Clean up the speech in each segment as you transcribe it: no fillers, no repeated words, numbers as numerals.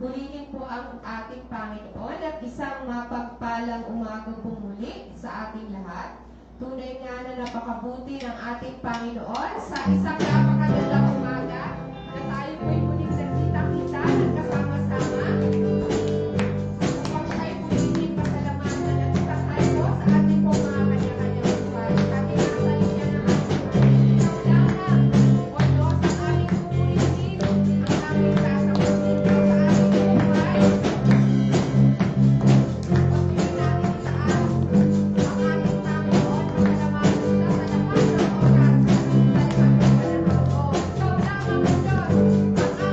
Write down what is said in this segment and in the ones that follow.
Purihin po ang ating Panginoon at isang mapagpalang umaga po muli sa ating lahat. Tunay nga na napakabuti ng ating Panginoon sa isang napakagandang umaga na tayo po'y muling nagkita-kita at kasama-sama. Upang siya'y muling pasalamatan at isakay po sa ating pong mga kanya-kanyang buhay. At inasalin niya ng ating kaulana o Diyos ang aming pupurihin, ang aming sasabutin sa ating buhay. Pagpili natin itaas ang ating Panginoon, pasalamatan sa lahat ng oras at sa lahat ng panahon. Ikaw lamang, O Diyos, ang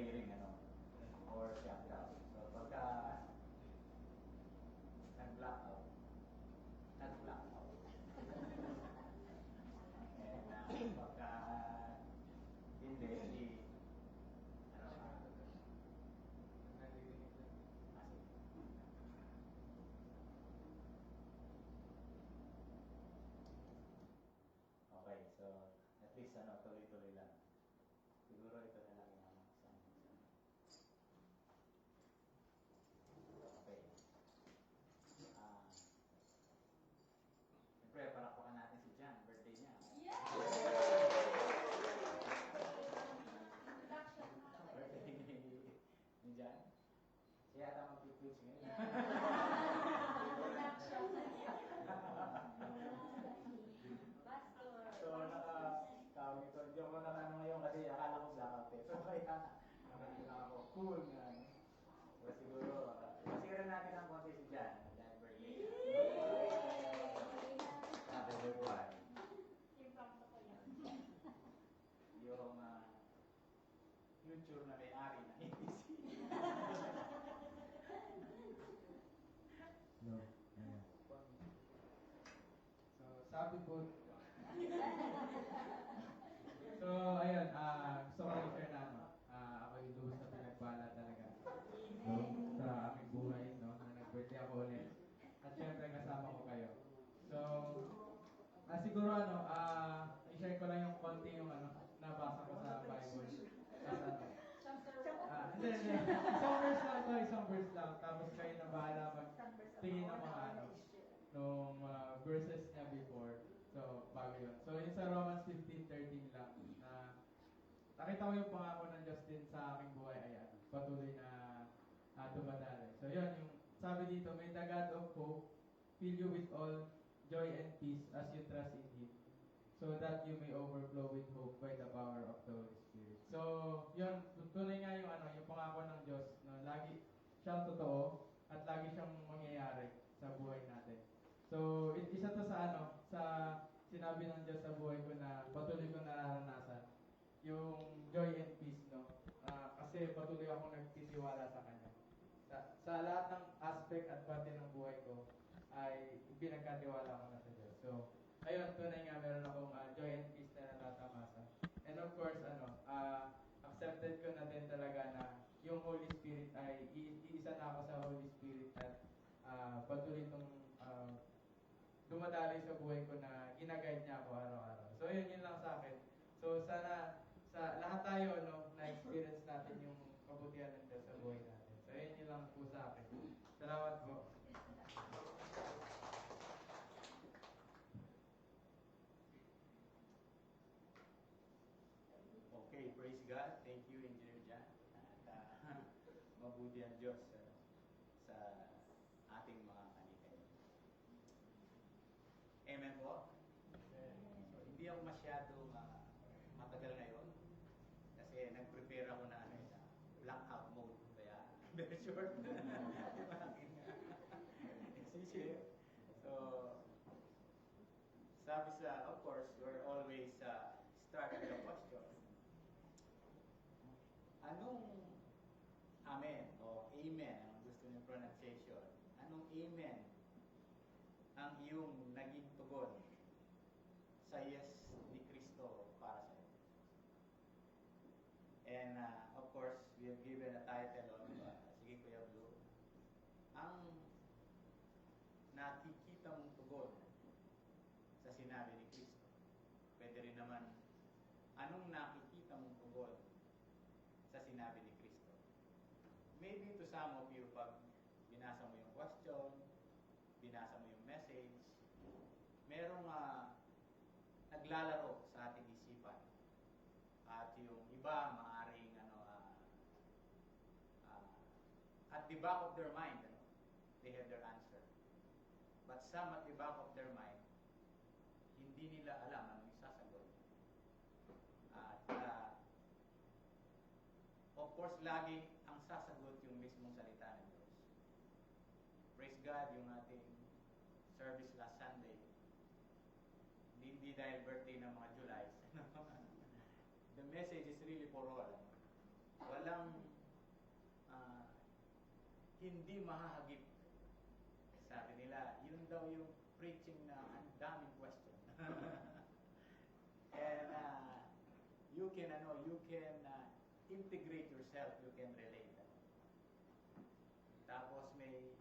ring, ano, or shutdown. So, pagka nag-blackout. And pagka hindi, ano, kasi. Okay, so at least ano, tuloy-tuloy lang. Siguro ito na lang yung isang. Okay. Siyempre, palakpakan natin si Jan. Birthday niya. Yeah! Birthday ni Jan. Siya yata mag-preach ngayon. So, tawag ito. Hindi ako nakano ngayon kasi akala ko blackout eh. So, kaya nakakita ako. Cool nga. So, siguro, pasiran natin ang konti si Jan. Jan birthday. Happy birthday. Yung future na may-ari ng ABC. No. Ayan. So, sabi po. So, ayun, gusto ko rin share na ano, ako yung lubos na pinagpala talaga. No, sa aming buhay, no, na nag-birthday ako ulit. At syempre kasama ko kayo. So, siguro ano, i-share ko lang yung konti yung ano, nabasa ko sa Bible. As ano, hindi. Isang verse lang. Tapos kayo na bahala magtingin ng mga ano, nung verses niya before. So, bago yun. So, yun sa Romans 15:13 lang, na nakita ko yung pangako ng Diyos din sa aking buhay, ayan, patuloy na dumadali. So, yun, yung sabi dito, may the God of hope fill you with all joy and peace as you trust in Him, so that you may overflow with hope by the power of the Holy Spirit. So, yun, tunay nga yung ano, yung pangako ng Diyos, na lagi siyang totoo at lagi siyang mangyayari sa buhay natin. So, isa to sa ano, sa sinabi ng Diyos sa buhay ko na patuloy ko nararanasan, yung joy and peace, no? Kasi patuloy akong nagtitiwala sa Kanya. Sa lahat ng aspect at parte ng buhay ko, ay pinagkatiwala ko na sa Diyos. So, ayun, tunay nga meron akong joy and peace na natatamasa. And of course, accepted ko na din talaga na yung Holy Spirit ay, iisa na ako sa Holy Spirit at patuloy itong dumadali sa buhay ko na ginaguide niya ako araw-araw. So, yun lang sa akin. So, sana sa lahat tayo, no, na-experience natin yung kabutihan ng Diyos sa buhay natin. So, yun lang po sa akin. Salamat po. Okay, praise God. Thank you, Engineer Jan. At mabuti ang Diyos sa ating mga kanikay. Amen po. So, hindi ako masyado matagal ngayon kasi nag-prepare ako na blackout mode. Kaya very short. So, sabi sa, of course, we're always start with a question. Anong amen o amen ang gusto ng pronunciation? Anong amen ang iyong naging tugon sa yes ni Kristo para sa iyo? And of course, we have given a title of sige Kuya Blue, ang nakikita mong tugon sa sinabi ni Kristo. Pwede rin naman, anong nakikita mong tugon sa sinabi ni Kristo? Maybe to some of you, pag binasa mo yung question, binasa mo yung message, merong naglalaro sa ating isipan. At yung iba, maaaring at the back of their mind, they have their answer. But some at the back of their mind, hindi nila alam anong isasagot. At of course, lagi ang sasagot yung mismong salita ng Diyos. Praise God, yung ating service last Sunday, hindi dahil birthday ng mga July. The message is really for all. walang ah, hindi mahahagip. Sabi nila, yun daw yung preaching na ang daming question. And you can integrate yourself, you can relate. Tapos may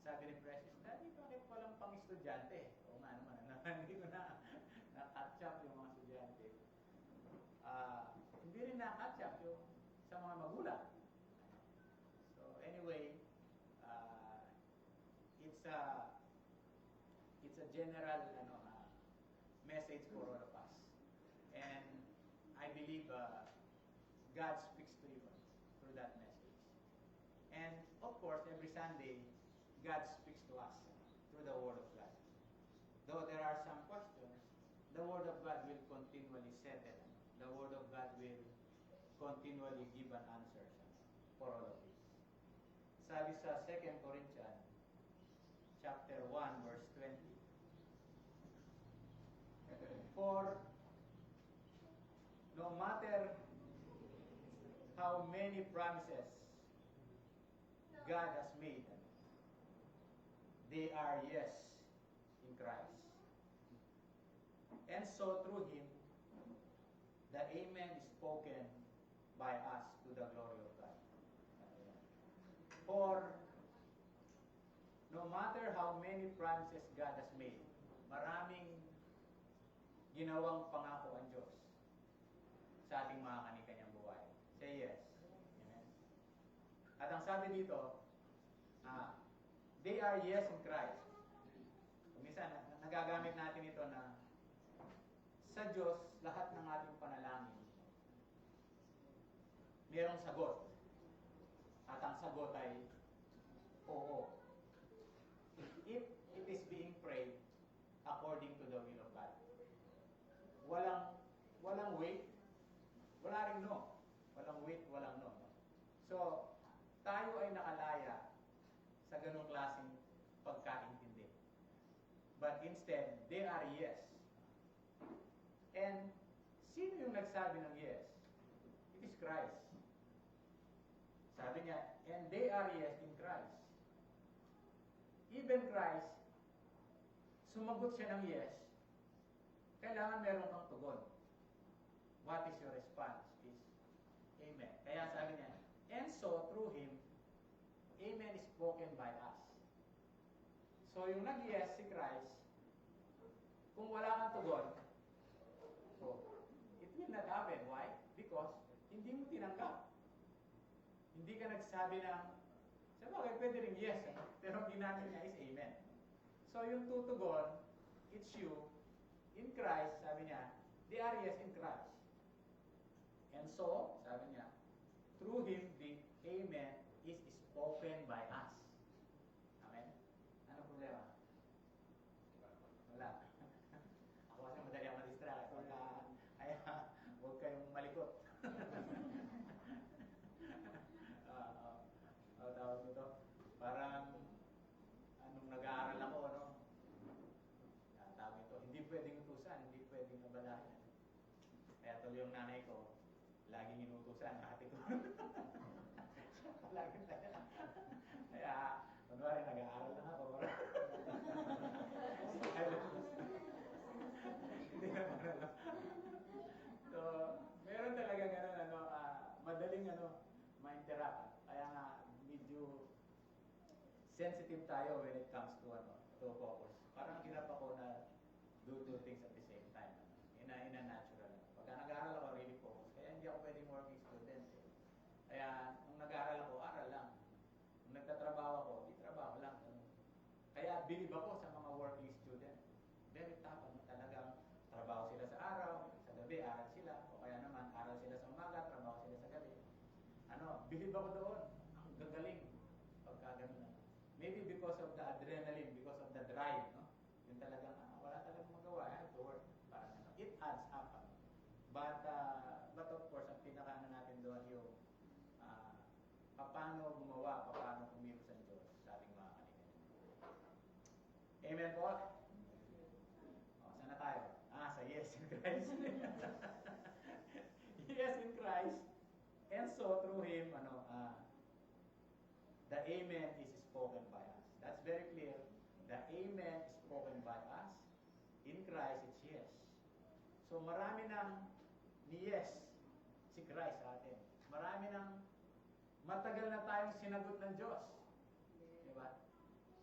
sabi ni Precious, Daddy, bakit walang pang estudyante? Oo nga naman, hindi ko na-catch up yung mga estudyante. Hindi rin na-catch up yung sa mga magulang. So anyway, it's a general message for all of us. And I believe God speaks to you through that message. And of course, every Sunday, God speaks to us through the Word of God. Though there are some questions, the Word of God will continually settle. The Word of God will continually give an answer for all of this. Sabi sa 2 Corinthians chapter 1 verse 20. For no matter how many promises God has made, they are yes in Christ. And so through Him, the Amen is spoken by us to the glory of God. For no matter how many promises God has made, maraming ginawang pangako ang Diyos sa ating mga kani-kanyang buhay. Say yes. Amen. At ang sabi dito, they are yes in Christ. Minsan, nagagamit natin ito na sa Diyos, lahat ng ating panalangin, mayroong sagot. At ang sagot ay, oo. If it is being prayed according to the will of God. Walang wait, wala rin no. Walang wait, walang no. So, tayo ay nakalaya sa ganung klaseng pagkaintindi. But instead, they are yes. And sino yung nagsabi ng yes? It is Christ. Sabi niya, and they are yes in Christ. Even Christ, sumagot siya ng yes, kailangan meron kang tugon. What is your response? Is Amen. Kaya sabi niya, and so through Him, Amen is spoken by us. So yung nag-yes si Christ, kung wala kang tugon, so it will not happen. Why? Because hindi mo tinanggap. Hindi ka nagsabi ng, sabagay pwede rin yes, pero ang ginamit niya is Amen. So yung tutugon, it's you, in Christ, sabi niya, they are yes in Christ. And so, sabi niya, through Him, the Amen is spoken by us. Amen? Ano problema? Wala. Ako kasi madali ako ma-distract. Kaya, huwag kayong malikot. Tawag nito, parang anong nag-aaral ako, no? Tawag ito, hindi pwedeng utusan, hindi pwedeng abalahin. Kaya tuloy yung nanay ko, laging inutusan, ate ko. Laging tayo. Kaya, kunwari, nag-aaral lang ako. Hindi naman, ano. So, meron talaga gano'n, madaling, ma-interact. Kaya nga, medyo sensitive tayo when it comes to, to focus. Parang hirap ako na do two things at the same time. In a natural. Pagka nag-aaral ako, really focus. Kaya hindi ako pwedeng working student. Kaya, nung nag-aaral ako, aral lang. Nung nagtatrabaho ako, di trabaho lang. Kaya, bilib ako sa mga working student. Very tough. Talagang trabaho sila sa araw, sa gabi, aral sila. O kaya naman, aral sila sa umaga, trabaho sila sa gabi. Bilib ako doon. Ang gagaling. Pagka ganun. Maybe because of the adrenaline, because of the drive, no? Yung talagang, wala talagang magawa. I have to work. Parang it adds up. But of course, ang pinaka natin doon yung paano gumawa, paano kumilos ang Diyos sa ating mga kanilang. Amen po? Saan na tayo? Sa yes in Christ. Yes in Christ. And so, Amen is spoken by us. That's very clear. The Amen is spoken by us. In Christ, it's yes. So marami ng ni yes si Christ sa atin. Marami ng matagal na tayong sinagot ng Diyos. Diba?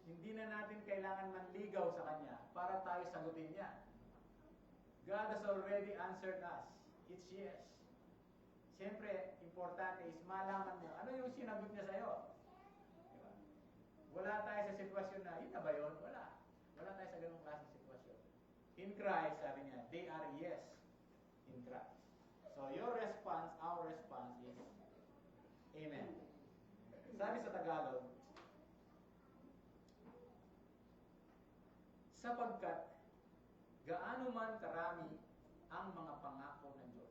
Hindi na natin kailangan manligaw sa Kanya para tayo sagutin niya. God has already answered us. It's yes. Siyempre, importante is malaman mo, ano yung sinagot niya sa'yo? Diba? Wala tayo sa sitwasyon na, yun na ba yun? Wala. Wala tayo sa ganung klaseng sitwasyon. In Christ, sabi niya, they are yes in Christ. So your response, our response is, Amen. Sabi sa Tagalog, sapagkat gaano man karami ang mga pangako ng Diyos,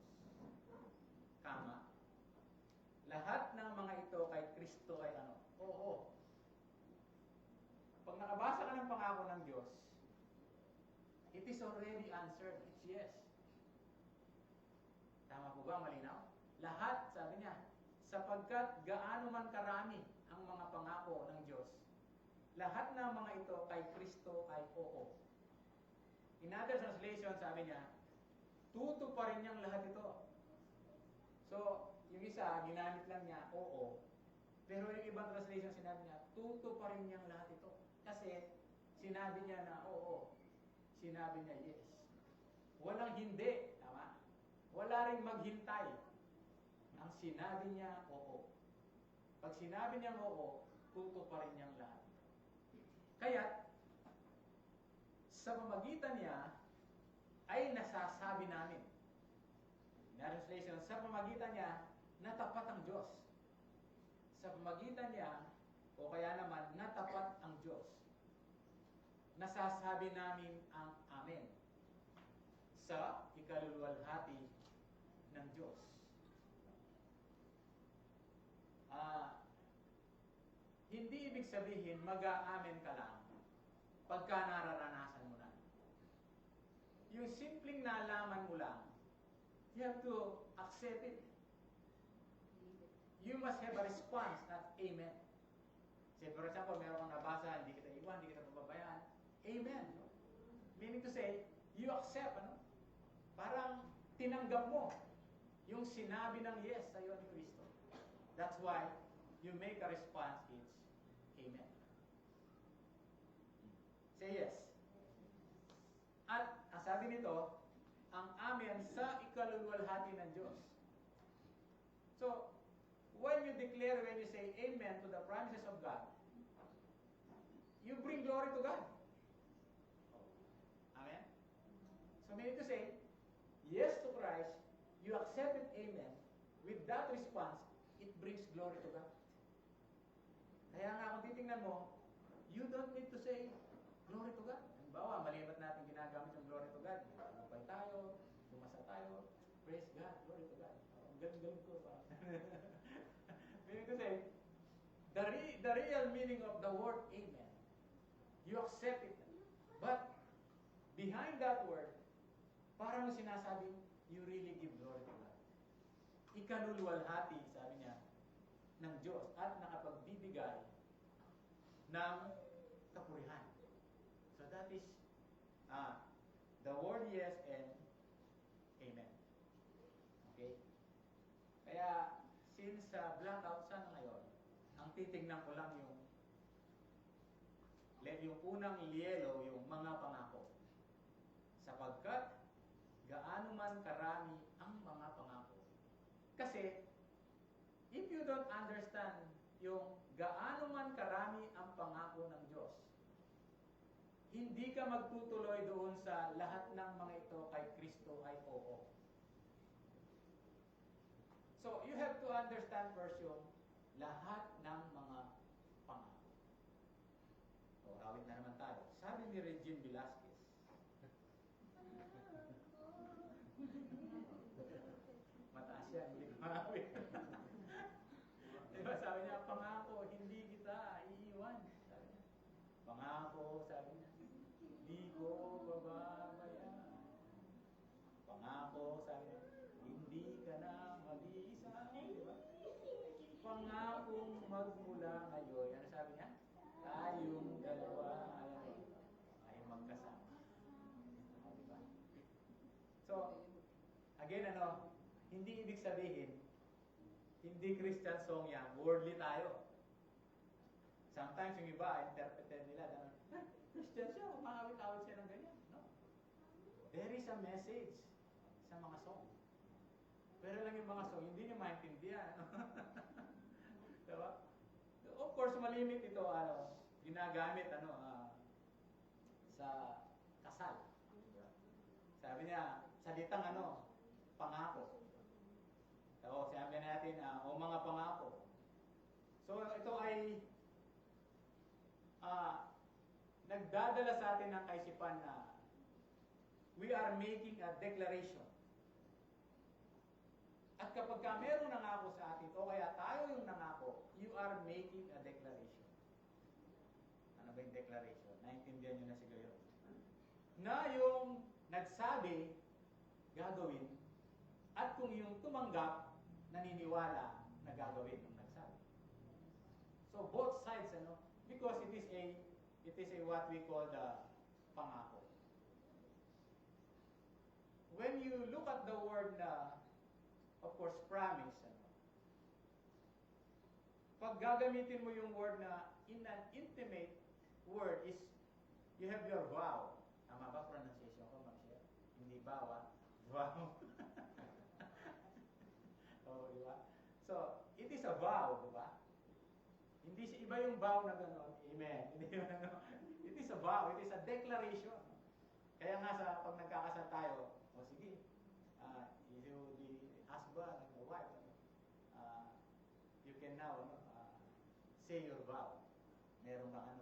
kama, lahat ng mga ito kay Kristo ay ano? Oo. Pag nakabasa ka ng pangako ng Diyos, it is already answered. It's yes. Tama po ba? Malinaw? Lahat, sabi niya, sapagkat gaano man karami ang mga pangako ng Diyos, lahat ng mga ito kay Kristo ay oo. In other translation, sabi niya, tutuparin niyang lahat ito. So, yung isa, ginamit lang niya, oo. Pero yung ibang translation, sinabi niya, tutuparin niyang lahat ito. Kasi, sinabi niya na oo. Sinabi niya yes. Walang hindi. Tama? Wala rin maghintay. Ang sinabi niya, oo. Pag sinabi niya oo, tutuparin niyang lahat. Kaya, sa pamagitan niya, ay nasasabi namin. In translation, sa pamagitan niya, natapat ang Diyos. Sa pamagitan niya, o kaya naman, natapat ang Diyos. Nasasabi namin ang Amen sa ikaluluwalhati ng Diyos. Hindi ibig sabihin mag-aamen ka lang pagka nararanasan mo na. Yung simpleng nalaman mo lang, you have to accept it. You must have a response, not amen. Say, for example, meron kang nabasa, hindi kita iwan, hindi kita pababayaan. Amen. Meaning to say, you accept, ano? Parang tinanggap mo yung sinabi ng yes sa iyo ni Kristo. That's why you make a response, it's amen. Say yes. At ang sabi nito, ang amen sa ikaluluwalhati ng Diyos. So, when you declare, when you say amen to the promises of God, you bring glory to God. Amen? So, meaning to say, yes to Christ, you accepted amen, with that response, it brings glory to God. Kaya nga kung titingnan mo, you don't need to say glory to God. Halimbawa, malibat natin ginagamit yung glory to God. Lumapay tayo, lumasa tayo, praise God, glory to God. Ang galing-galing ko. Meaning to say, the real meaning of the word amen, you accept it. But, behind that word, parang sinasabi, you really give glory to God. Ikaluluwalhati, sabi niya, ng Diyos at nakapagbibigay ng kapurihan. So that is the word yes and amen. Okay? Kaya, since blackout sana ngayon, ang titignan ko lang yung unang yellow, yung mga pangako. Sapagkat gaano man karami ang mga pangako. Kasi, if you don't understand yung gaano man karami ang pangako ng Diyos, hindi ka magtutuloy doon sa lahat ng mga ito kay Kristo ay oo. So, you have to understand first yung lahat ng mga pangako. O, awit na naman tayo. Sabi ni Regine Velasquez, mataas yan, hindi ko maawit. Diba, sabi niya, pangako, hindi kita iiwan. Sabi niya, pangako, sabi niya, hindi ko bababayaan. Pangako, sabi niya, hindi ka na mag-iisa. Diba? Pangakong magmula ngayon. Ano Hindi ibig sabihin, hindi Christian song yan, worldly tayo. Sometimes yung iba, interpreted nila, Christian siya, umakawit-awit siya ng ganyan. No. There is a message sa mga song. Pero lang yung mga song, hindi niya maintindihan. Diba? Of course, malimit ito, ginagamit, sa kasal. Sabi niya, salitang pangako. So, sabi natin, o mga pangako. So, ito ay nagdadala sa atin ng kaisipan na we are making a declaration. At kapag ka meron nangako sa atin, o kaya tayo yung nangako, you are making a declaration. Ano ba yung declaration? Naintindihan nyo na siguro yun. Na yung nagsabi, gagawin, at kung yung tumanggap, naniniwala na gagawin yung nagsabi. So both sides, because it is a what we call the pangako. When you look at the word na, of course, promise, pag gagamitin mo yung word na in an intimate word is, you have your vow. Tama ba pronunciation ko, Ma'am? Hindi vow, vow. Oh, di ba? So, it is a vow, di ba? Hindi siya iba yung vow na gano'n. Amen. It is a vow. It is a declaration. Kaya nga pag nagkakasal tayo, sige, you the husband and the wife, you can now say your vow. Meron kang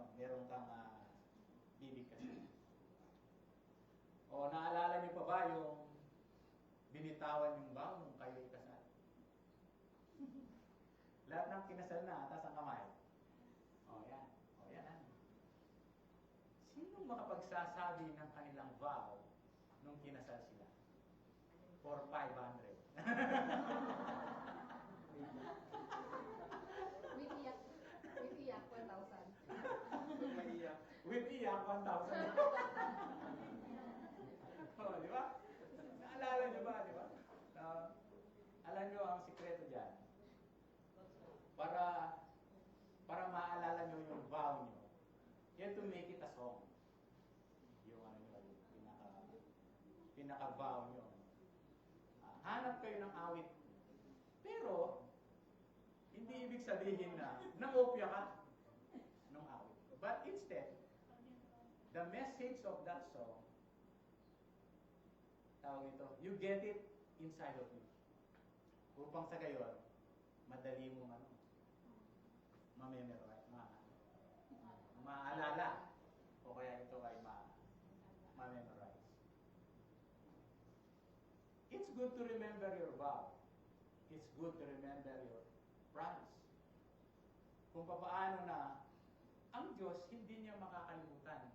bibig kasi. O naalala niyo pa ba yung binitawan yung vow nung kayo ikasal? Lahat ng kinasal na, taas ang kamay. O yan. Sinong makapagsasabi ng kanilang vow nung kinasal sila? For 500. With iyak, 1,000. With iyak, 1,000. Oh, di ba? Naalala niyo ba, di ba? Alam niyo ang sikreto diyan. Para maalala niyo yung vow niyo. You have to make it a song. Yung pinaka-vow niyo. Hanap kayo ng awit. Pero hindi ibig sabihin na nangopya ka ng awit. But instead, the message of that song, tawag ito, you get it inside of you. Upang sa gayon, madali mo ma-memorize, maalala, o kaya ito ay ma-memorize. It's good to remember your vow. It's good to remember your promise. Kung paano na ang Diyos hindi niya makakalimutan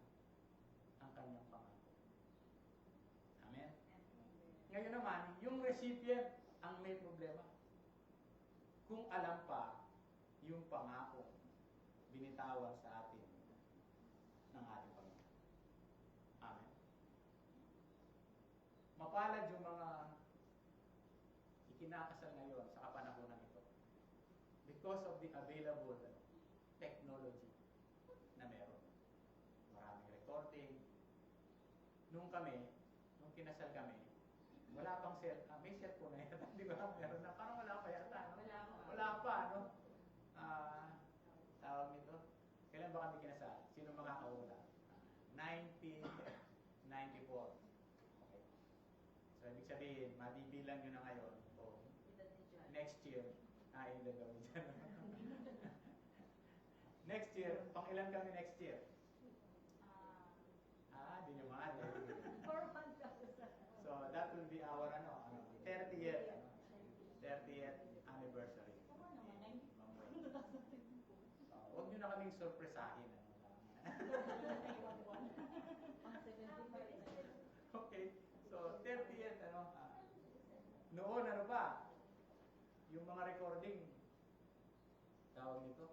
ang kanyang pangako. Amen? Ngayon naman, yung recipient ang may problema. Kung alam pa yung pangako binitawan sa atin ng ating Panginoon. Amen? Mapalad yung mga ikinakasal ngayon sa kapanahunan ito because of the available technology na meron. Maraming recording. Nung kinasal kami, wala pang may cellphone na yata. Hindi ba? Meron na. Parang wala pa yata. No? Wala pa, no? Tawag nito. Kailan ba kami kinasal? Sino makakaula? 1994. Okay. So, ibig sabihin, mabibilang nyo na ngayon. O, next year, ilan kami dyan. Next year, pang ilan kami next year? Di nyo mahal. 4 months. So, that will be our 30th anniversary. Huwag nyo na kaming sorpresahin. Okay. So, 30th, noon, ba? Yung mga recording, tawag nito,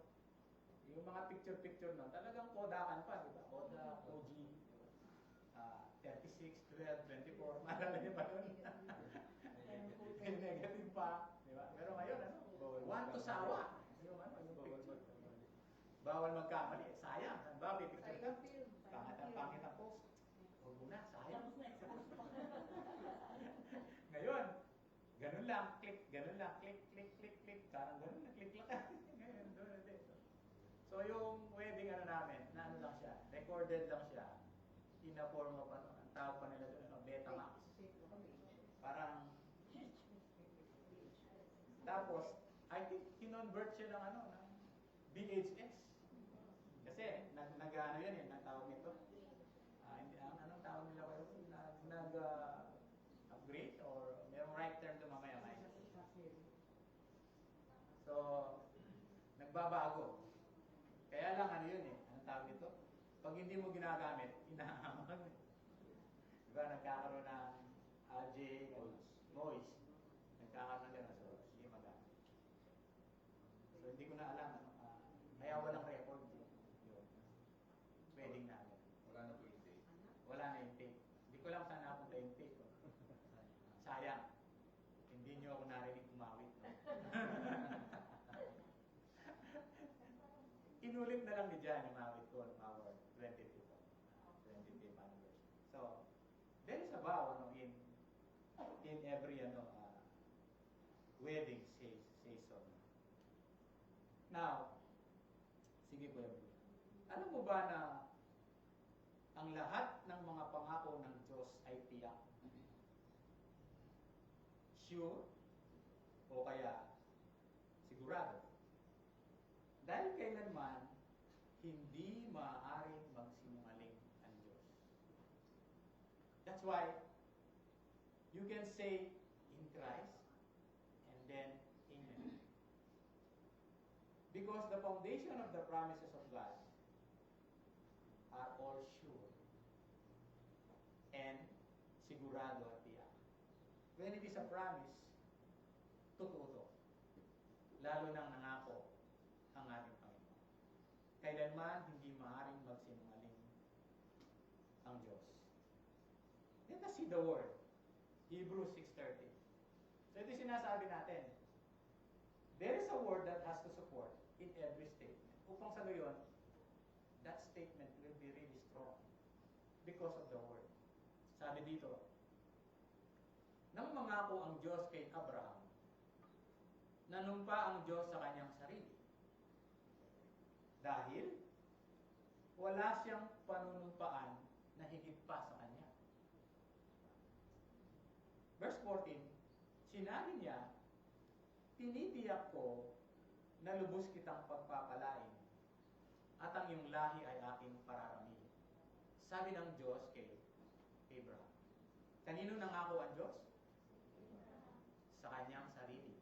yung mga picture-picture nun, talagang kodakan pa, di ba? Kodak, OG, 36, 12, 24, maalala niyo ba yun? Negative sawa. Yung picture. Bawal magkamali. Sayang. Ang babi, picture ka. Pangit ang post. Huwag mo na, sayang. Ngayon, ganun lang, click, ganun lang, click, click, click, click. Parang ganun na, click lang. Ngayon, doon na din. So yung wedding namin, na ano lang siya, recorded lang siya. In a form of ano, ang tawag pa nila doon, Betamax. Parang, tapos, I think kinonvert siya ng ano, ng VHS. Kasi, ano yan eh, nagtawag nito. Anong tawag nila kayo? Upgrade or merong right term to mamaya may. So, nagbabago. Kaya lang ano yun eh, anong tawag nito? Pag hindi mo ginagamit, inahamag. Diba, nagkakaroon ng noise. Nagkakaroon ng gano'n, so hindi magamit. So, hindi ko na alam, ano, kaya walang record yun. Wedding namin. Wala na po yung date. Wala na yung tape. Hindi ko lang saan napunta yung tape. Sayang. Hindi nyo ako narinig kumawit. No? Inulit na lang ni Jan yung mawit ko ng our 25th anniversary. So, there is a vow in every wedding season. Now, sige po yan. Alam mo ba na ang lahat ng mga pangako ng Diyos ay tiyak? Sure o kaya sigurado. Dahil kailanman hindi maaaring magsinungaling ang Diyos. That's why you can say in Christ and then Amen. Because the foundation of the promises of God are all sure and sigurado at tiyak. When it is a promise, totoo to. Lalo nang nangako ang ating Panginoon. Kailanman hindi maaaring magsinungaling ang Diyos. Let us see the word. Hebrews 6:30. So ito sinasabi natin. There is a word that has to support in every statement. Upang sa gayon, that statement will be really strong because of the word. Sabi dito, nang mangako ang Diyos kay Abraham, nanumpa ang Diyos sa kanyang sarili. Dahil wala siyang panunumpaan na higit pa sa kanya. Verse 14, sinabi niya, tinitiyak ko na lubos kitang pagpapalain at ang iyong lahi ay aking pararamihin. Sabi ng Diyos kay Abraham. Kanino nangako ang Diyos? Sa kanyang sarili.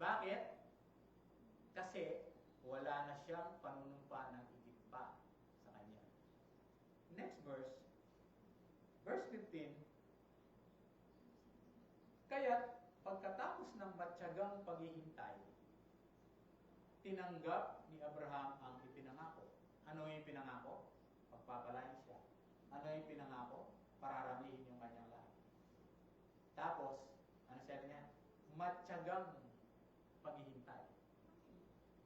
Bakit? Kasi wala na siyang panunumpa ng higit pa sa kanya. Next verse. Verse 15. Kaya't pagkatapos ng matyagang paghihintay, tinanggap ni Abraham ang ipinangako. Ano yung pinangako? Pagpapalain siya. Ano yung pinangako? Pararamihin yung kanyang lahat. Tapos, ano sabi niya? Matyagang paghihintay.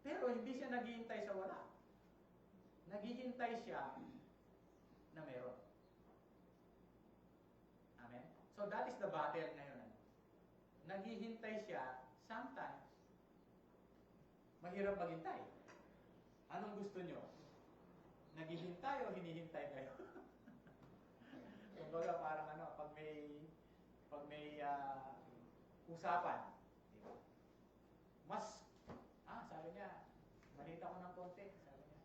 Pero hindi siya naghihintay sa wala. Naghihintay siya na meron. Amen? So that is the battle ngayon. Naghihintay siya, sometimes, mahirap maghintay. Anong gusto nyo? Naghihintay o hinihintay kayo? Kumbaga parang pag may usapan, diba? Sabi niya, malita ko ng konti, sabi niya,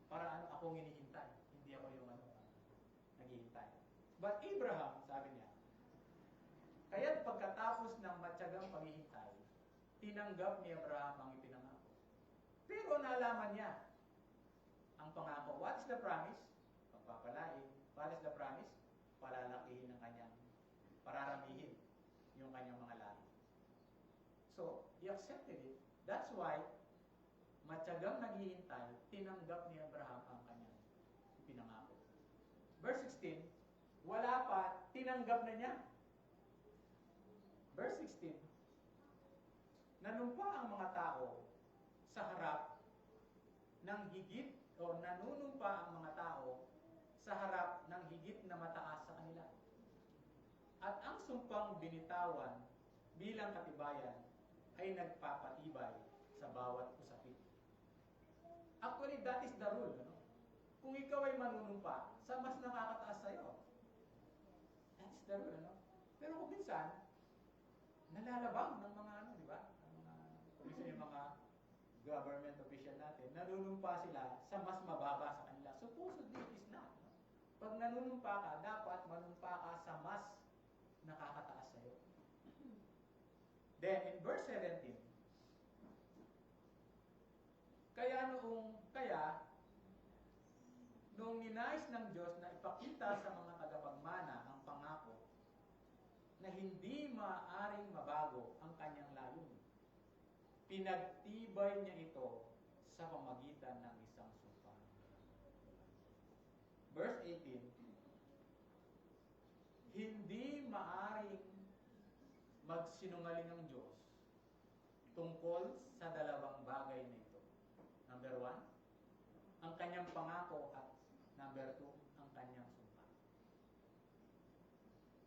para akong hinihintay, hindi ako yung naghihintay. But Abraham, sabi niya, kaya't pagkatapos ng matyagang paghihintay, tinanggap ni Abraham ang ipinangako. Pero nalaman niya ang pangako. What is the promise? Pagpapalain. What is the promise? Palalakihin ng kanyang, pararamihin yung kanyang mga lahi. So, he accepted it. That's why, matyagang naghihintay, tinanggap ni Abraham ang kanyang ipinangako. Verse 16, wala pa, tinanggap na niya. Verse 16, nanumpa ang mga tao sa harap ng higit o nanunumpa ang mga tao sa harap ng higit na mataas sa kanila. At ang sumpang binitawan bilang katibayan ay nagpapatibay sa bawat usapin. Actually, that is the rule. Ano? Kung ikaw ay manunumpa sa mas nakakataas sa'yo, that's the rule. Ano? Pero kung minsan, nalalabang ng mga di ba? Ang mga, kung minsan yung mga government official natin, nanunumpa sila sa mas mababa sa kanila. Supposedly, it is not. No? Pag nanunumpa ka, dapat manumpa ka sa mas nakakataas sa'yo. Then, in verse 17, noong ninais ng Diyos na ipakita sa mga tagapagmana ang pangako na hindi maaaring mabago ang kanyang layunin, pinagtibay niya ito sa pamagitan ng isang sumpa. Verse 18, hindi maaaring magsinungaling ang Diyos tungkol sa dalawang bagay na ito. Number 1, ang kanyang pangako, at number 2, ang kanyang sumpa.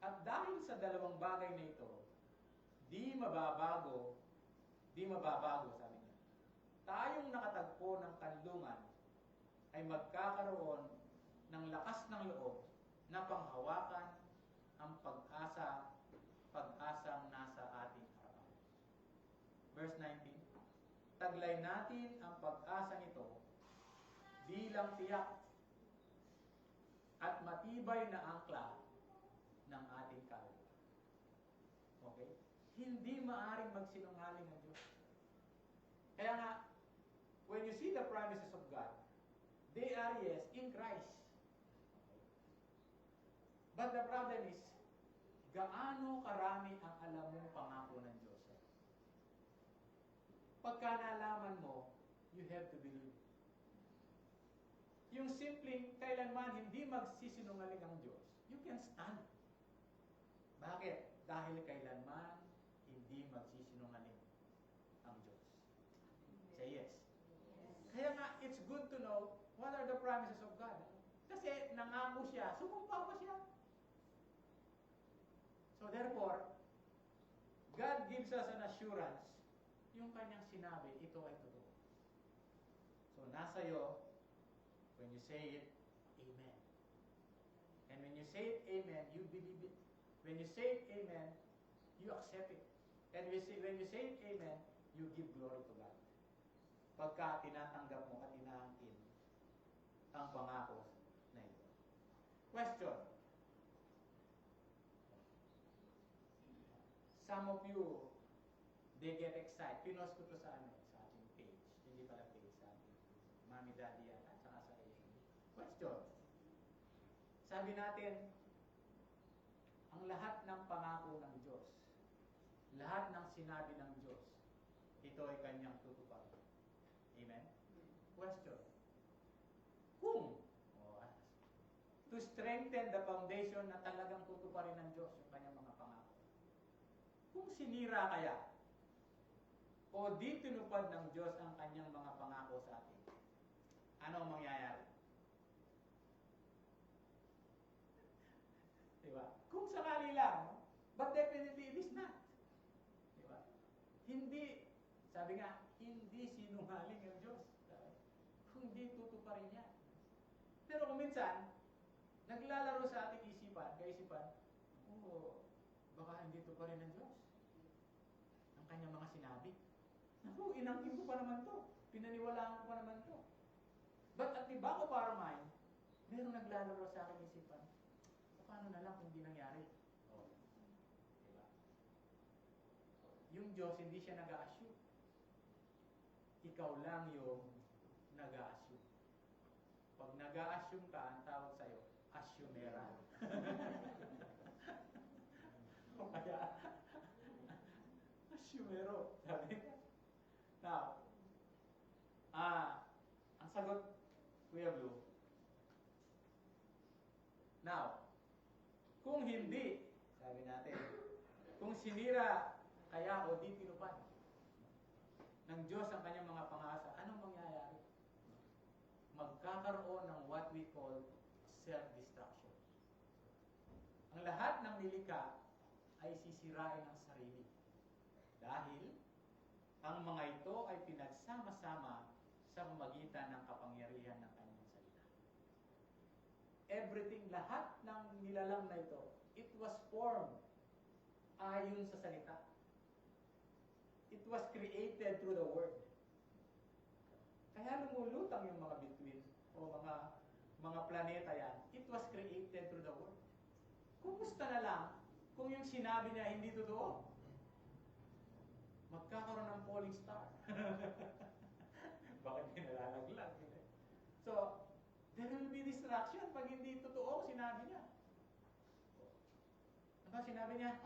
At dahil sa dalawang bagay na ito, di mababago, sabi niya, tayong nakatagpo ng kanlungan ay magkakaroon ng lakas ng loob na panghawakan ang pag-asang nasa ating harapan. Verse 19, taglay natin ang pag-asang ito bilang tiyak at matibay na angkla ng ating kaluluwa. Okay? Hindi maaring magsinungaling ang Diyos. Kaya nga, when you see the promises of God, they are yes in Christ. But the problem is, gaano karami ang alam mong pangako ng Diyos? Pagka nalaman mo, you have to believe. Yung simpleng kailanman hindi magsisinungaling ang Diyos, you can stand. Bakit? Dahil kailanman hindi magsisinungaling ang Diyos. Say yes. Kaya nga, it's good to know what are the promises of God. Kasi nangako siya, sumumpa pa siya. So therefore, God gives us an assurance, yung kanyang sinabi, ito ay totoo. So nasa iyo, when you say it, amen. And when you say it, amen, you believe it. When you say it, amen, you accept it. And when you say it, amen, you give glory to God. Pagka tinatanggap mo at inaangkin ang pangako na ito. Question. Some of you, they get excited. Pinost ko to sa ating page. Hindi pala page, sa ating Mami Daddy yan, at saka sa iyo. Question. Sabi natin, ang lahat ng pangako ng Diyos, lahat ng sinabi ng Diyos, ito ay kanyang tutuparin. Amen? Question. Kung, to strengthen the foundation na talagang tutuparin ng Diyos yung kanyang mga pangako, kung sinira kaya o di tinupad ng Diyos ang kanyang mga pangako sa atin, ano ang mangyayari? Diba? Kung sakali lang, but definitely it is not. Diba? Hindi, sabi nga, hindi sinungaling ang Diyos. Kung di tutuparin niya. Pero kung minsan, naglalaro sa ating kaisipan, baka hindi tuparin ng Diyos ang kanyang mga sinabi. Naku, inangkin ko pa naman to. Pinaniwalaan ko pa naman to. But at the back of our mind, merong naglalaro sa aking isipan. Paano na lang kung hindi nangyari? Diba? Yung Diyos, hindi siya nag-a-assume. Ikaw lang yung nag-a-assume. Pag nag-a-assume ka, ang tawag sa'yo, assumera. O kaya, assumero. Sabi niya. Now, ang sagot, Kuya Blue. Now, kung hindi, sabi natin, kung sinira kaya o di tinupad, ng Diyos ang kanyang mga pangasa, anong mangyayari? Magkakaroon ng what we call self-destruction. Ang lahat ng nilikha ay sisirain ng sarili. Dahil ang mga ito ay pinagsama-sama sa magitan ng kapangyarihan ng kanyang salita. Everything, lahat ng nilalang na ito, it was formed ayon sa salita. It was created through the Word. Kaya lumulutang yung mga bituin o mga planeta yan. It was created through the Word. Kumusta na lang kung yung sinabi niya hindi totoo? Magkakaroon ng falling star. Bakit hindi nalalaglag? So, there will be distraction pag hindi totoo sinabi niya. Ano sinabi niya?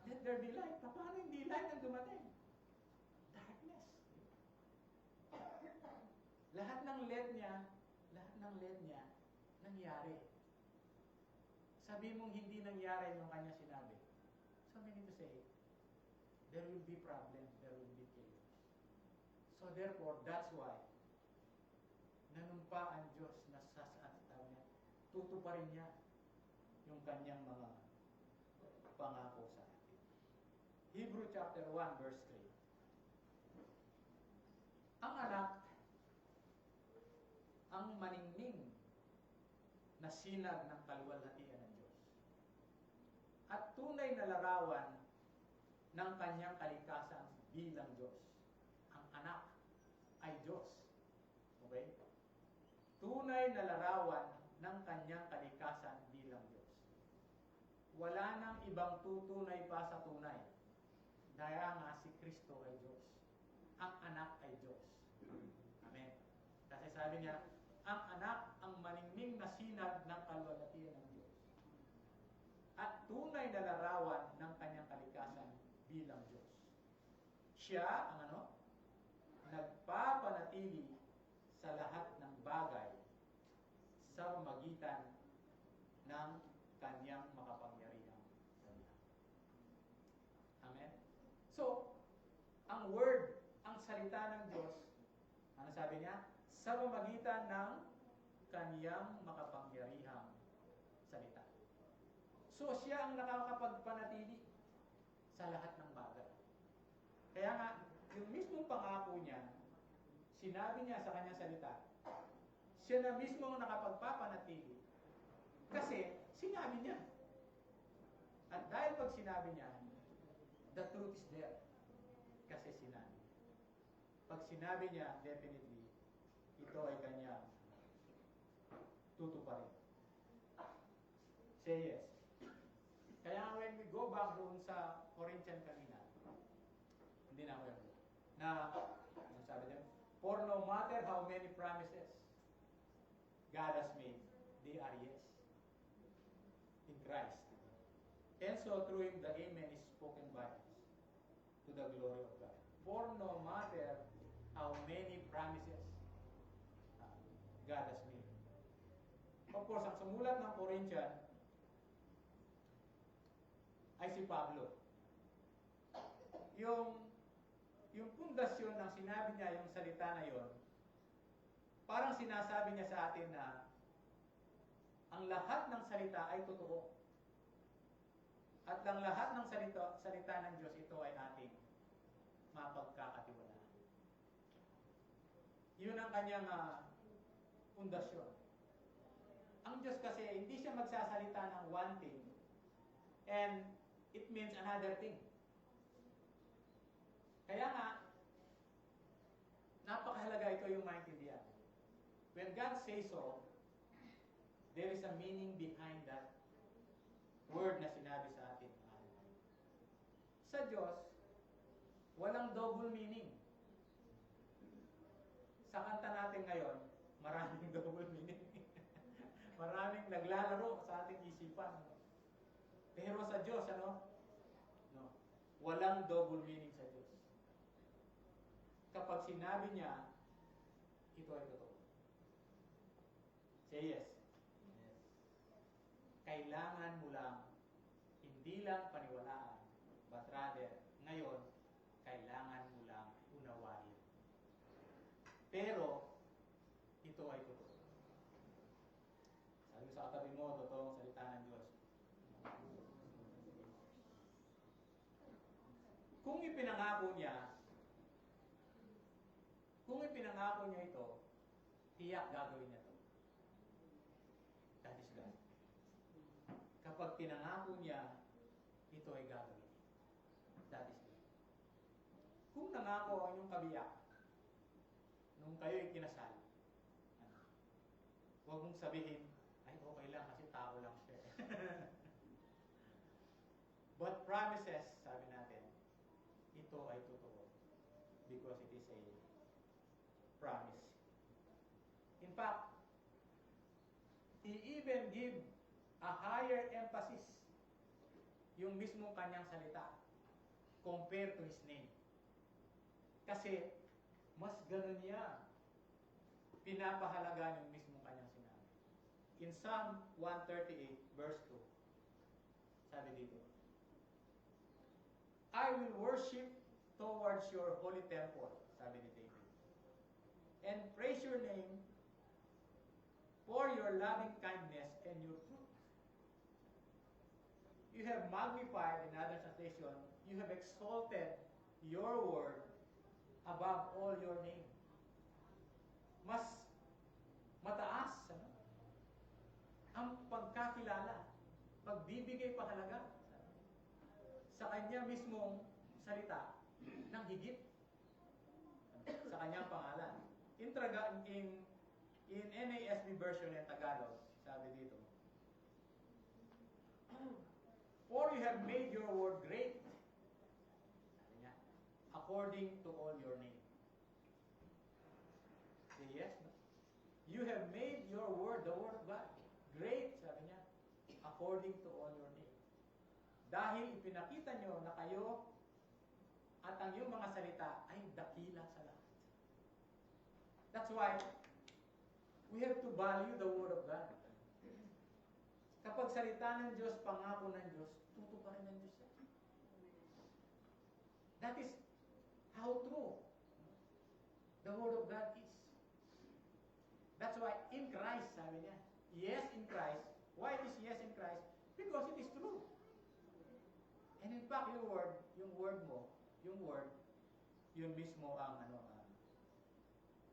Let there be light. Paano hindi light ang dumating? Darkness. Lahat ng let niya, nangyari. Sabi mong hindi nangyari yung kanya sinabi. So, meaning to say, there will be problem, there will be chaos. So therefore, that's why, nanumpa ang Diyos na sa tao niya, tutuparin niya yung kanyang mga pangako sa atin. Hebrew chapter 1 verse 3. Ang anak, ang maningning na sinag ng kaluwalhatian ng Diyos at tunay na larawan ng kanyang kalikasan bilang Diyos. Ang anak ay Diyos. Okay? Tunay na larawan ng kanyang kalikasan bilang Diyos. Wala nang ibang tutunay pa sa tunay. Daya nga si Kristo ay Diyos. Ang anak ay Diyos. Amen. Kasi sabi niya, ang anak ang maningning na sinag ng kaluwalhatian ng Diyos. At tunay na larawan ng kanyang kalikasan bilang Diyos. Siya ang nagpapanatili sa lahat ng bagay sa magitan ng kanyang makapangyarihang salita. Amen? So, ang word, ang salita ng Diyos, ano sabi niya? Sa pamamagitan ng kanyang makapangyarihang salita. So, siya ang nakakapagpanatili sa lahat ng bagay. Kaya nga, yung mismong pangako niya, sinabi niya sa kanyang salita, siya na mismo ang nakapagpapanatili. Kasi, sinabi niya. At dahil pag sinabi niya, the truth is there. Kasi sinabi. Pag sinabi niya, definitely, ito ay kanyang tutuparin. Say yes. Kaya when we go back doon sa Corinthian kanina, hindi na ako yan. Ano sabi niya? For no matter how many promises God has made, they are yes. In Christ. And so through Him, the Amen is spoken by us to the glory of God. For no matter how many promises God has made. Of course, ang sumulat ng Corinthian ay si Pablo. Yung pundasyon ng sinabi niya, yung salita na yon, parang sinasabi niya sa atin na ang lahat ng salita ay totoo. At ang lahat ng salita ng Diyos, ito ay ating mapagkakatiwalaan. Yun ang kanyang pundasyon. Ang Diyos kasi, hindi siya magsasalita ng one thing and it means another thing. Kaya nga, napakahalaga ito yung maintindihan. When God says so, there is a meaning behind that word na sinabi sa atin. Sa Diyos, walang double meaning. Sa kanta natin ngayon, maraming double meaning. Maraming naglalaro sa ating isipan. Pero sa Diyos, no? Walang double meaning sa Diyos. Kapag sinabi niya, ito ay totoo. Say yes. Kailangan mo lang, hindi lang paniwalaan, but rather, ngayon, kailangan mo lang unawain. Pero, ito ay totoo. Sabi ko sa katabi mo, totoong salita ng Diyos. Kung ipinangako niya ito, tiyak gagawin niya ito. That is God. Kapag pinangako niya, ito ay gagawin. That is God. Kung nangako ang inyong kabiyak, nung kayo ay kinasal, huwag mong sabihin, ay okay lang kasi tao lang siya. But promises, sabi natin, ito ay totoo. Because it is a promise. In fact, he even give a higher emphasis yung mismong kanyang salita compared to his name. Kasi mas ganun niya pinapahalaga yung mismong kanyang sinabi. In Psalm 138 verse 2, sabi dito, I will worship towards your holy temple, sabi ni David, and praise your name for your loving kindness and your truth. You have magnified, in other translation, you have exalted your word above all your name. Mas mataas ang pagkakilala, pagbibigay pahalaga sa kanya mismong salita ng higit sa kanyang pangalan. In NASB version ng Tagalog, sabi dito, for you have made your word great, sabi niya, according to all your name. Say yes, no? You have made your word, the word of God, great, sabi niya, according to all your name. Dahil ipinakita nyo na kayo at ang iyong mga salita ay dakila sa lahat. That's why we have to value the word of God. Kapag salita ng Diyos, pangako ng Diyos, tutuparin ng Diyos yan. That is how true the word of God is. That's why in Christ, sabi niya, yes in Christ. Why it is yes in Christ? Because it is true. And in fact, yung word mo, yun mismo ang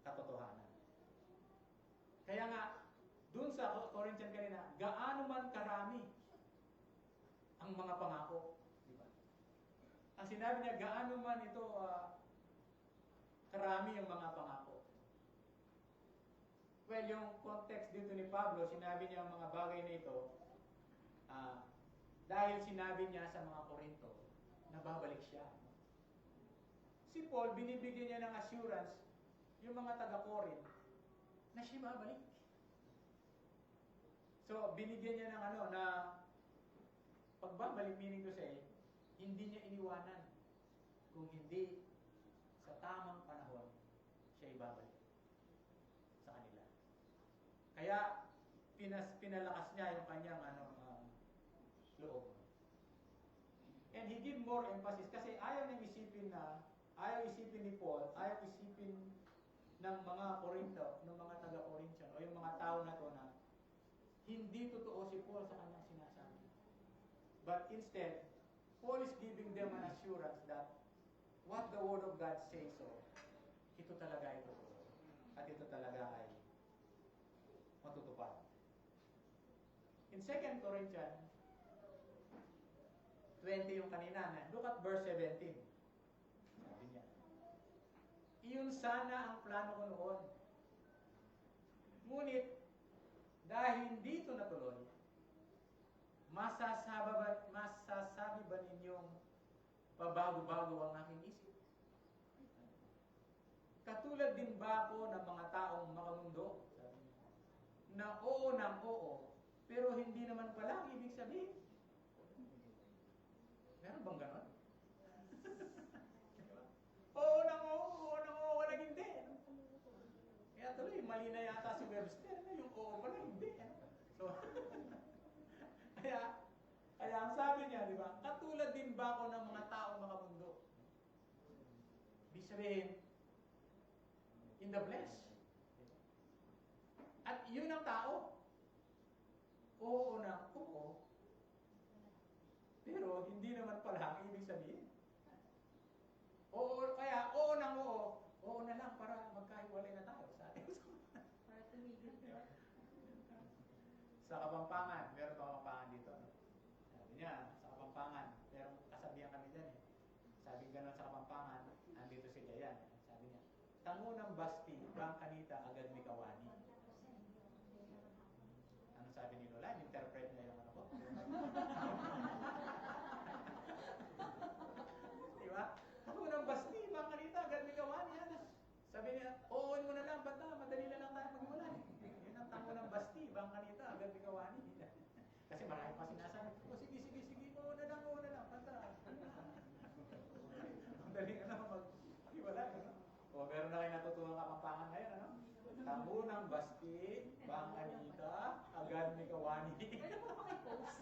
katotohanan. Kaya nga, dun sa Corinthian kanina, gaano man karami ang mga pangako. Diba? Ang sinabi niya, gaano man ito karami ang mga pangako. Well, yung context dito ni Pablo, sinabi niya ang mga bagay na ito, dahil sinabi niya sa mga Korinto na babalik siya. Si Paul, binibigyan niya ng assurance yung mga taga-Corinth na siya babalik. So, binigyan niya ng na pagbabalik, meaning to say, hindi niya iniwanan kung hindi sa tamang panahon siya ibabalik sa kanila. Kaya, pinalakas niya yung kanyang loob. And he give more emphasis kasi ayaw isipin ni Paul, ayaw isipin ng mga Korinto, ng mga taga-Corinthian o yung mga tao na to na hindi totoo si Paul sa kanyang sinasabi. But instead, Paul is giving them an assurance that what the Word of God says so, ito talaga ay totoo. At ito talaga ay matutupad. In 2 Corinthians 20 yung kanina na, look at verse 17. Sabi niya, iyon sana ang plano ko noon. Ngunit, dahil hindi ito natuloy, masasabi ba ninyong pabago-bago ang aking isip? Katulad din ba ako ng mga taong makamundo? Sabi niya, na oo ng oo, pero hindi naman pala ibig sabihin. Meron bang ganon? Oo nang oo, walang hindi. Kaya tuloy, mali na yata si Webster na yung oo pala hindi. So, kaya ang sabi niya, di ba, katulad din ba ako ng mga taong makamundo? Ibig sabihin, in the flesh. At yun ang tao. Oo na, oo. Pero hindi naman pala ang ibig sabihin. Oo, kaya oo nang oo. Oo na lang para magkahiwalay na tayo sa ating usapan. Para tumigil ka. Sa Kapampangan, meron pa Kapampangan dito. No? Sabi niya, sa Kapampangan, pero kasabihan kami dyan eh. Sabi gano'n sa Kapampangan, andito si Gayan. Sabi niya, tango ng basti, bang kanita agad may kawani. Ano sabi ni Lola? Interpret niya yung ano ko. Di ba? Tango ng basti, bang kanita agad may kawani. Yan. Sabi niya, ooin mo na lang, ba't na? Madali na lang tayo maghiwalay. Yun ang tango ng basti, bang kanita agad may kawani. Kasi marami pa sinasabi, sige, oo na lang, pantara. Madali ka na maghiwalay, ano? O, meron na kayo natutunan Kapampangan ngayon, ano? Tango ng basti, bang kanita, agad may kawani. Pwede mo pakipost.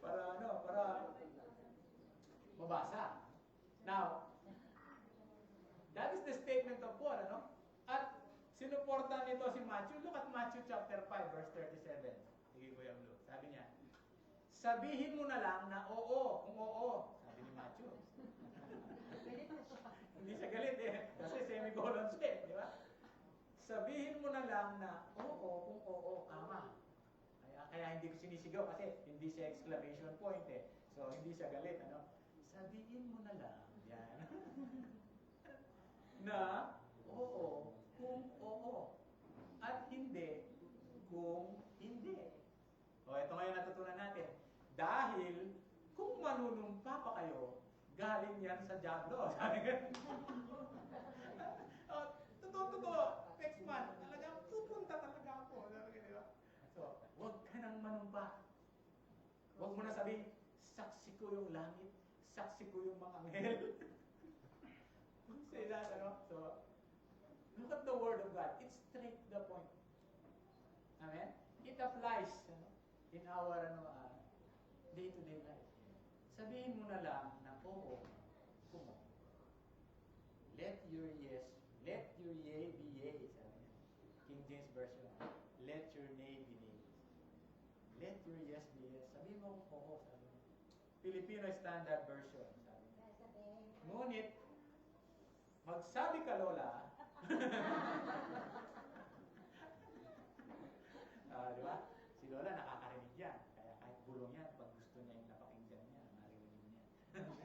Para mabasa. Now, that is the statement of Paul, ano? At sinuporta nito si Matthew. Look at Matthew chapter 5, verse 37. Sige, Kuya Blue. Sabi niya, sabihin mo na lang na oo, kung oo. Sabi ni Matthew. Pwede pa siya. Hindi siya galit eh. Kasi semicolon siya eh, di ba? Sabihin mo na lang na oo, kung oo, ama. Kaya hindi ko sinisigaw kasi hindi siya exclamation point eh. So, hindi siya galit, ano? Sabihin mo na lang, yan. Na oo, kung oo. At hindi, kung hindi. O, ito ngayon natutunan natin. Dahil, kung manunumpa pa kayo, galing yan sa Diablo. Sabi nga. Totoo. Next month, talagang pupunta talaga ako. Sabi nga, di ba? So, huwag ka nang manumpa. Huwag mo na sabihin, saksi ko yung langit, saksi ko yung mga anghel. Say that, ano? So, look at the Word of God. It's straight to the point. Amen? It applies in our day-to-day life. Sabihin mo na lang na oo, kung oo. Let your yea be yea, sabi niya. King James Version. Let your nay be nay. Let your yes be yes. Sabihin mo kung oo, sabi niya. Filipino Standard Version, sabi niya. Ngunit, magsabi ka, Lola, di ba? Si Lola nakakarinig yan. Kaya kahit bulong yan, pag gusto niya yung napakinggan niya, narinig niya. No?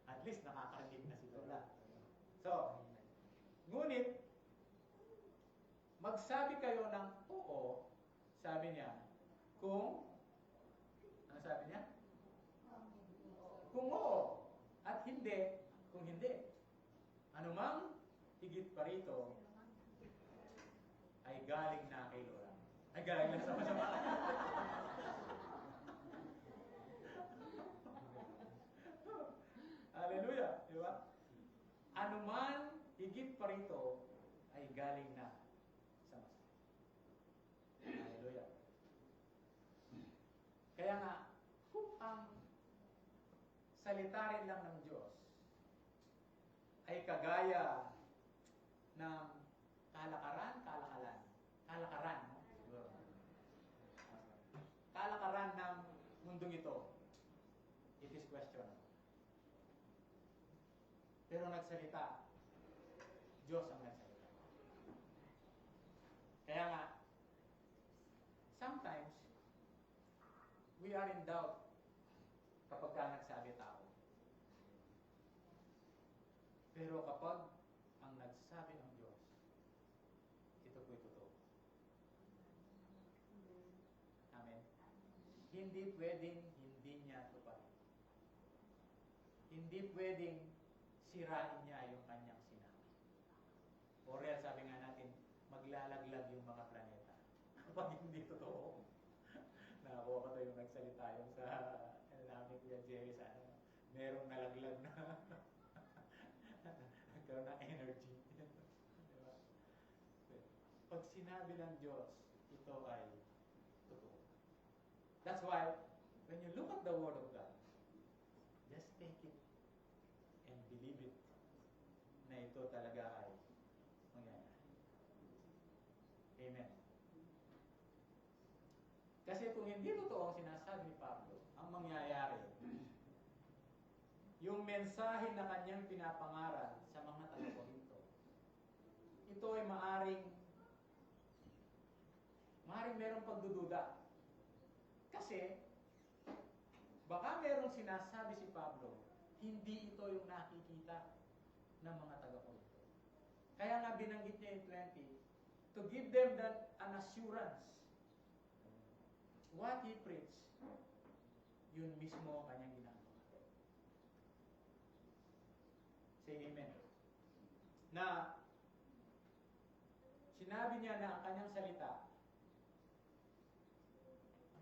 At least nakakarinig na si Lola. So, ngunit, magsabi kayo ng oo, sabi niya, kung, ano sabi niya? Kung oo, at hindi, kung hindi. Anumang higit pa rito, ay galing na kay Lola. Ay galing na sa masama. Hallelujah, di ba? Anuman higit pa rito ay galing na sa masama. Hallelujah. Kaya nga, kung ang salita rin lang ng Diyos ay kagaya ng kalakaran, no? Siguro. Kalakaran ng mundong ito, it is questionable. Pero nagsalita, Diyos ang nagsalita. Kaya nga, sometimes, we are in doubt kapag ka nagsabi tao. Pero kapag ang nagsabi ng Diyos, ito po'y totoo. Amen. Hindi pwedeng hindi niya tuparin. Hindi pwedeng sirain niya yung kanyang sinabi. O real, sabi nga natin, maglalaglag yung mga planeta. Kapag hindi totoo. Nakakuha ko tayo yung nagsalita yung sa namin Kuya Jerry sa merong nalaglag na nagkaroon ng energy. Diba? Pag sinabi ng Diyos, ito ay totoo. That's why, when you look at the Word of God, just take it na ito talaga ay mangyayari. Amen. Kasi kung hindi totoo ang sinasabi ni Pablo, ang mangyayari, yung mensahe na kanyang pinapangaral sa mga taga-Korinto, ito ay maaring merong pagdududa. Kasi, baka merong sinasabi si Pablo, hindi ito yung nakikita ng mga taga-Korinto. Kaya nga binanggit niya in 20, to give them that an assurance. What he preached, yun mismo ang kanyang ginagawa. Say amen. Na sinabi niya na ang kanyang salita,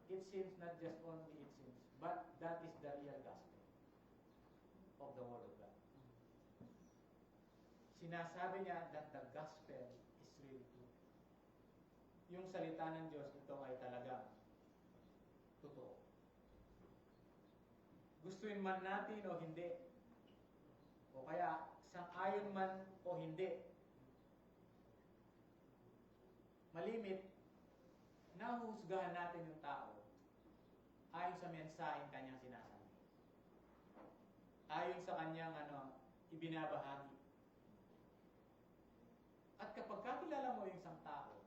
it seems not just only it seems, but that is the real gospel of the Word of God. Sinasabi niya that the gospel is really true. Yung salita ng Diyos, ito ay talagang totoo. Gustuin man natin o hindi, o kaya sang-ayon man o hindi, malimit, nahuhusgahan natin yung tao ayon sa mensaheng kanyang sinasabi. Ayon sa kanyang ibinabahagi. At kapag kakilala mo yung isang tao,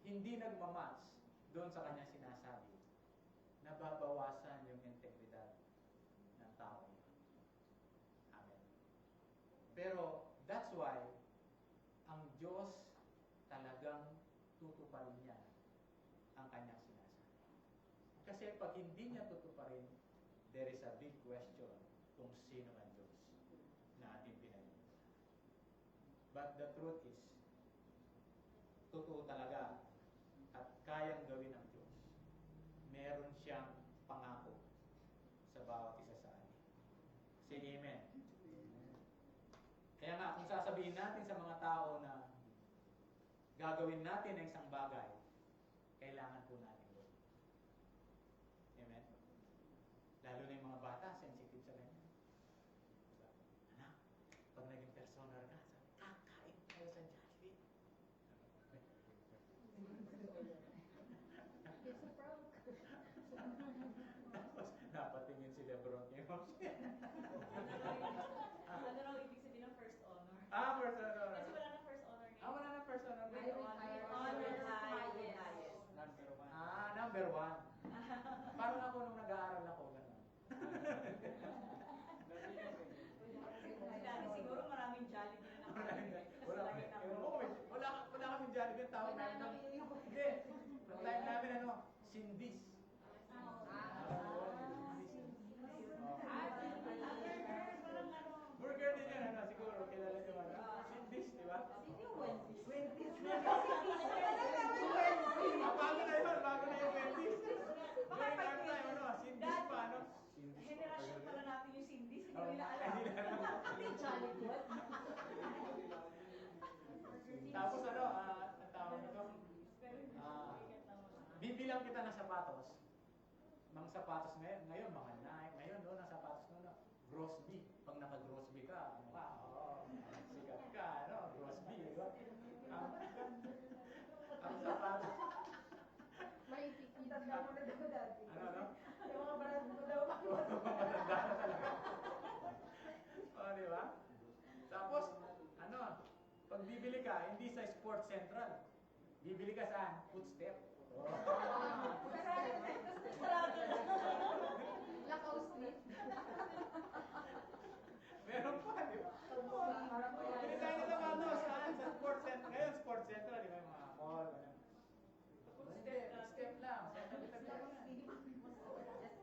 hindi nagmamatch doon sa kanyang sinasabi, nababawasan yung integridad ng tao. Amen. Pero that's why ang Diyos talagang tutuparin niya ang kanyang sinasabi. Kasi pag hindi niya tutuparin, there is a big question kung sino ang Diyos na ating pinaniniwalaan. But the truth is, totoo talaga at kayang gawin ng Diyos. Meron siyang pangako sa bawat isa sa atin. Say amen. Kaya nga, kung sasabihin natin sa mga tao na gagawin natin ang isang bagay, kailangan po natin gawin. Amen? Lalo na yung mga bata, sensitive sa ganyan. Anak, pag naging personal ka, sabi, kakain tayo sa Jollibee. It's a prank. Tapos, napatingin si Lebron kay Mom. Ano raw ibig sabihin ng first honor? First honor. Kasi wala na first honor ngayon. Wala na first honor. Honor highest. Number one. Parang ako nung nag-aaral ako, gano'n. Kasi dati siguro maraming Jollibee na nakain. Wala kaming Jollibee, ang tawag namin ng... Hindi. Ang tawag namin, Sindis. Burger din yan, siguro, kilala nyo ba? Sindis, di ba? Bago na yung Wendy's. During our time, Sindis pa, Sindis. Generasyon pala natin yung Sindis, hindi nila alam. Hindi Jollibee. Tapos ang tawag nito, bibilang kita ng sapatos. Mga sapatos ngayon, mga Nike, ngayon, ang sapatos Grosby. Pag naka-Grosby ka, sikat ka, Grosby, di ba? Ang sapatos. May ipikid Tanda mo na daw dati. Yung mga brand mo daw. Matanda na talaga. Di ba? Tapos, pag bibili ka, hindi sa Sports Central. Bibili ka saan? Footstep. Lakaw Street. Meron pa, di ba? Bili tayo na sapatos, saan? Sa Sports Central. Ngayon, Sports Central, di ba? Yung mga mall, Step lang.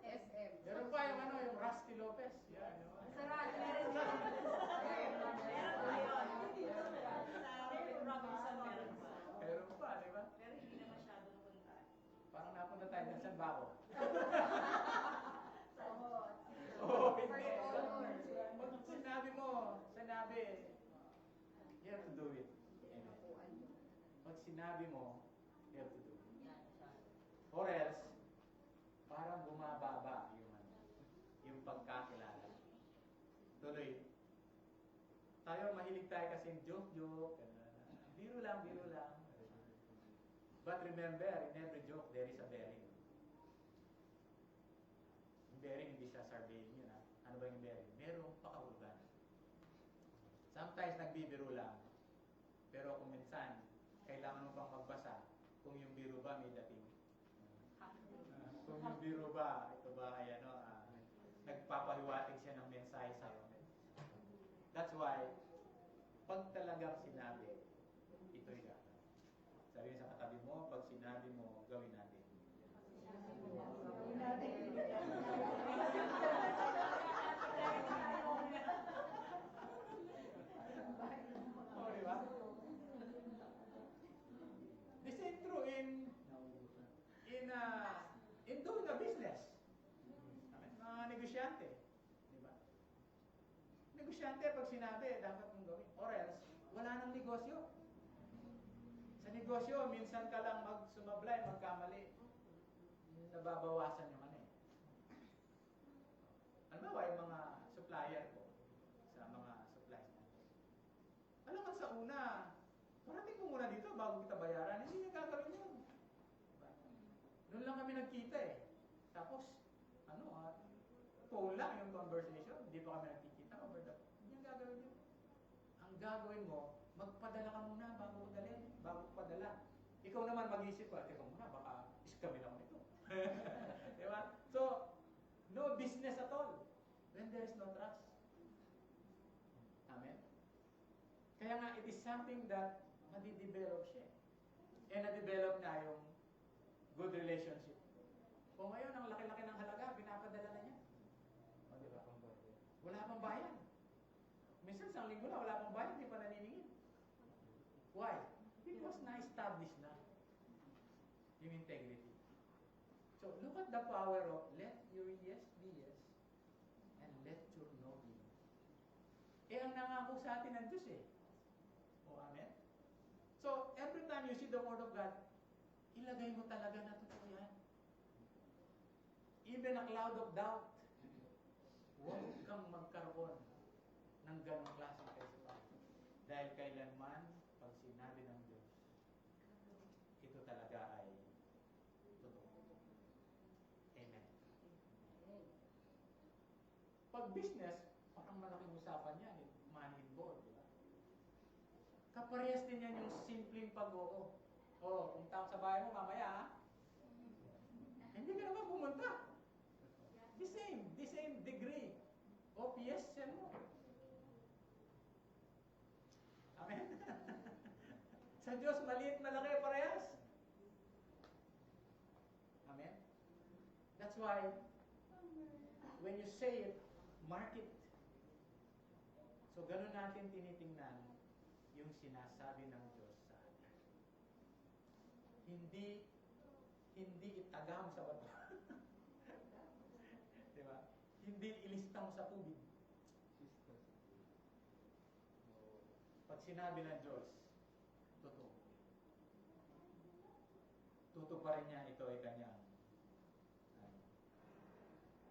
SM. Meron pa yung yung Rusty Lopez. Yan. Sarado. Meron pa yun. Sa Robinson meron pa. Meron pa, di ba? Pero hindi na masyado napunta. Parang napunta tayo ng San Baco. Hindi. Pag sinabi, you have to do it. Pag sinabi mo, you have to do it. Or else, parang bumababa yung pagkakilala. Tuloy, kasing joke-joke. Biro lang, biro lang. But remember, in every joke, there is a bearing. Yung bearing, hindi siya sardiin yun. Ha? Ano ba yung bearing? Merong pakahulugan. Sometimes nagbibiro lang. Pero kung minsan, kailangan mo bang magbasa kung yung biro ba may dating. Kung yung biro ba, ito ba ay nagpapahiwatig siya ng mensahe sa'yo. That's why, pag talagang sinabi, ito'y gagawin. Sabihin sa katabi mo, pag sinabi mo, gawin natin. Oh, di ba? The same true in doing a business. Mga negosyante. Di ba? Negosyante, pag sinabi, dapat mong gawin. Or else, wala nang negosyo. Sa negosyo, minsan ka lang sumablay, magkamali. Nababawasan yung ano eh. Alam mo ba yung mga supplier ko sa mga supplies natin? Alam mo sa una, parating mo muna dito bago kita bayaran, hindi niya gagawin yun. Diba? Doon lang kami nagkita eh. Tapos, phone lang yung conversation, hindi pa kami nagkikita over the phone. Hindi niya gagawin yun. Ang gagawin mo, magpadala ka muna bago dalhin, bago padala. Ikaw naman mag-isip ka, teka muna, baka iskamin ako nito. Diba? So, no business at all when there is no trust. Amen? Kaya nga, it is something that madidevelop siya. And na-develop na yung good relationship. O ngayon, ang laki-laki ng halaga, pinapadala na niya. O, diba? Wala pang bayan. Minsan, isang linggo na, wala pang bayan, hindi pa naniningin. Why? Because na-establish na yung integrity. So, look at the power of let your yes be yes and let your no be no. Eh, ang nangako sa atin ng Diyos eh. O, amen? So, every time you see the Word of God, ilagay mo talaga na totoo yan. Even a cloud of doubt, huwag kang magkaroon ng ganong klaseng kaisipan. Dahil kailanman, pag sinabi ng Diyos, ito talaga ay totoo. Amen. Pag business, parang malaking usapan yan. Money involved, di ba? Kaparehas din yan yung simpleng pag-oo. Kung tao sa bahay mo, mamaya ha? Hindi ka naman pumunta. The same degree of yes yan mo. Amen? Sa Diyos, maliit, malaki, parehas. Amen? That's why, when you say it, mark it. So, ganun natin tinitingnan yung sinasabi ng Diyos sa atin. Hindi itagam sa bato. Diba? Hindi ilista mo sa tubig. Pag sinabi ng Diyos, totoo. Tutuparin niya ito ay kanyang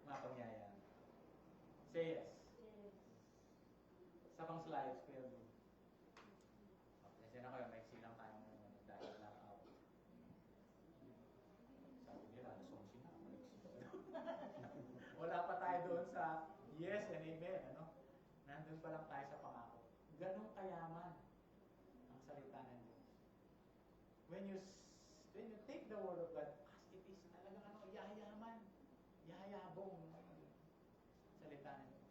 mapangyayari. Say yes. Sa pang slides, Kuya Blue. Kasi na kayo, may silang tayo ngayon dahil blackout. Sabi nila, alas 11 na, wala pa tayo doon sa yes and amen. Nandun pa lang tayo sa pangako. Ganong kayaman ang salita ng Diyos. When you take the word of God as it is, talagang yayaman, yayabong salita ng Diyos.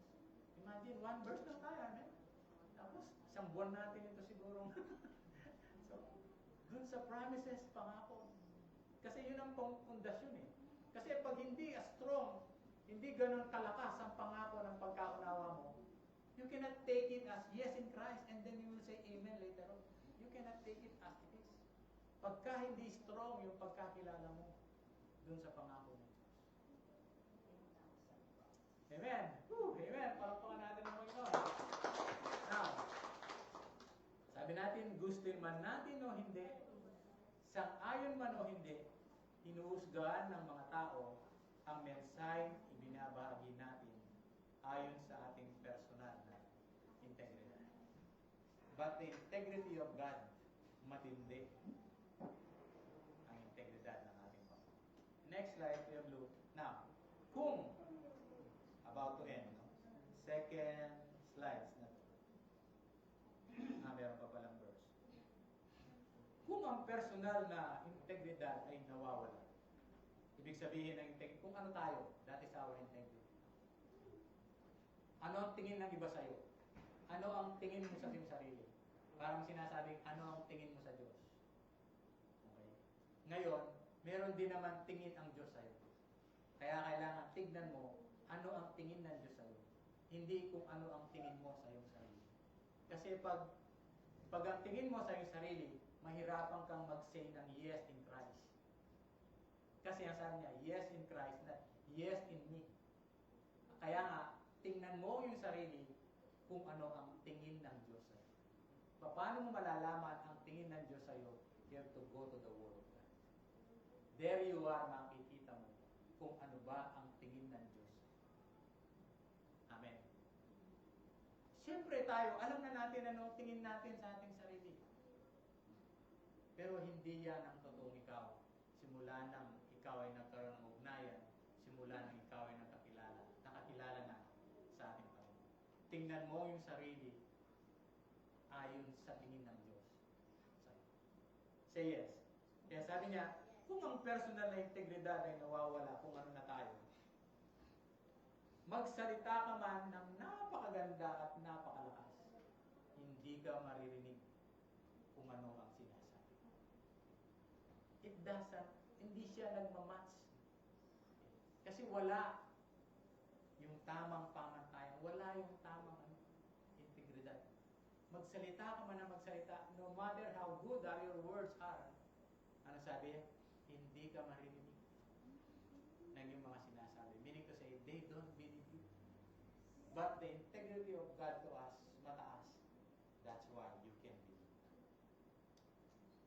Imagine, one verse lang tayo, amen? Tapos, isang buwan natin ito siguro. So, dun sa promises, pangako. Kasi yun ang pundasyon eh. Kasi pag hindi strong, hindi ganun kalakas ang pangako ng pagkaunawa mo, you cannot take it as yes in Christ and then you will say amen later on. You cannot take it as it is. Pagka hindi strong yung pagkakilala mo dun sa pangako ng Diyos. Amen. Amen. Palakpakan natin ang Panginoon. Now, sabi natin, gustuin man natin o hindi, sang-ayon man o hindi, hinuhusgahan ng mga tao ang mensahe ibinabahagi natin ayon sa ating personal na integridad. But the integrity of God, matindi ang integridad ng ating Panginoon. Next slide, Kuya Blue. Now, kung, about to end, no? Second slides na to. Meron pa palang verse. Kung ang personal na integridad ay nawawala, ibig sabihin ng integrity, kung ano tayo, that is our integrity. Ano ang tingin ng iba sa'yo? Ano ang tingin mo sa iyong sarili? Parang sinasabing, ano ang tingin mo sa Diyos? Okay. Ngayon, meron din naman tingin ang Diyos sa'yo. Kaya kailangan tignan mo, ano ang tingin ng Diyos sa'yo. Hindi kung ano ang tingin mo sa iyong sarili. Kasi pag ang tingin mo sa iyong sarili, mahirapan kang mag-say ng yes in Christ. Kasi ang sabi niya, yes in Christ, not yes in me. Kaya nga, tingnan mo yung sarili kung ano ang tingin ng Diyos sa'yo. Paano mo malalaman ang tingin ng Diyos sa'yo? You have to go to the Word of God. There you are, makikita mo kung ano ba ang tingin ng Diyos. Amen. Siyempre tayo, alam na natin ano tingin natin sa ating sarili. Pero hindi yan ang totoong ikaw. Simula nang ikaw ay nagkaroon ng ugnayan, simula nang ikaw ay nakakilala na sa ating Panginoon. Tingnan mo yung sarili ayon sa tingin ng Diyos sa'yo. Say yes. Kaya sabi niya, kung ang personal na integridad ay nawawala, kung ano na tayo, magsalita ka man ng napakaganda at napakalakas, hindi ka maririnig kung ano ang sinasabi. Hindi siya nagmamatch. Kasi wala yung tamang pamantayan, wala yung tamang integridad. Magsalita ka man na magsalita, no matter how good your words are, ano sabi? Hindi ka maririnig ng yung mga sinasabi. Meaning to say, they don't believe you. But the integrity of God to us, mataas. That's why you can believe.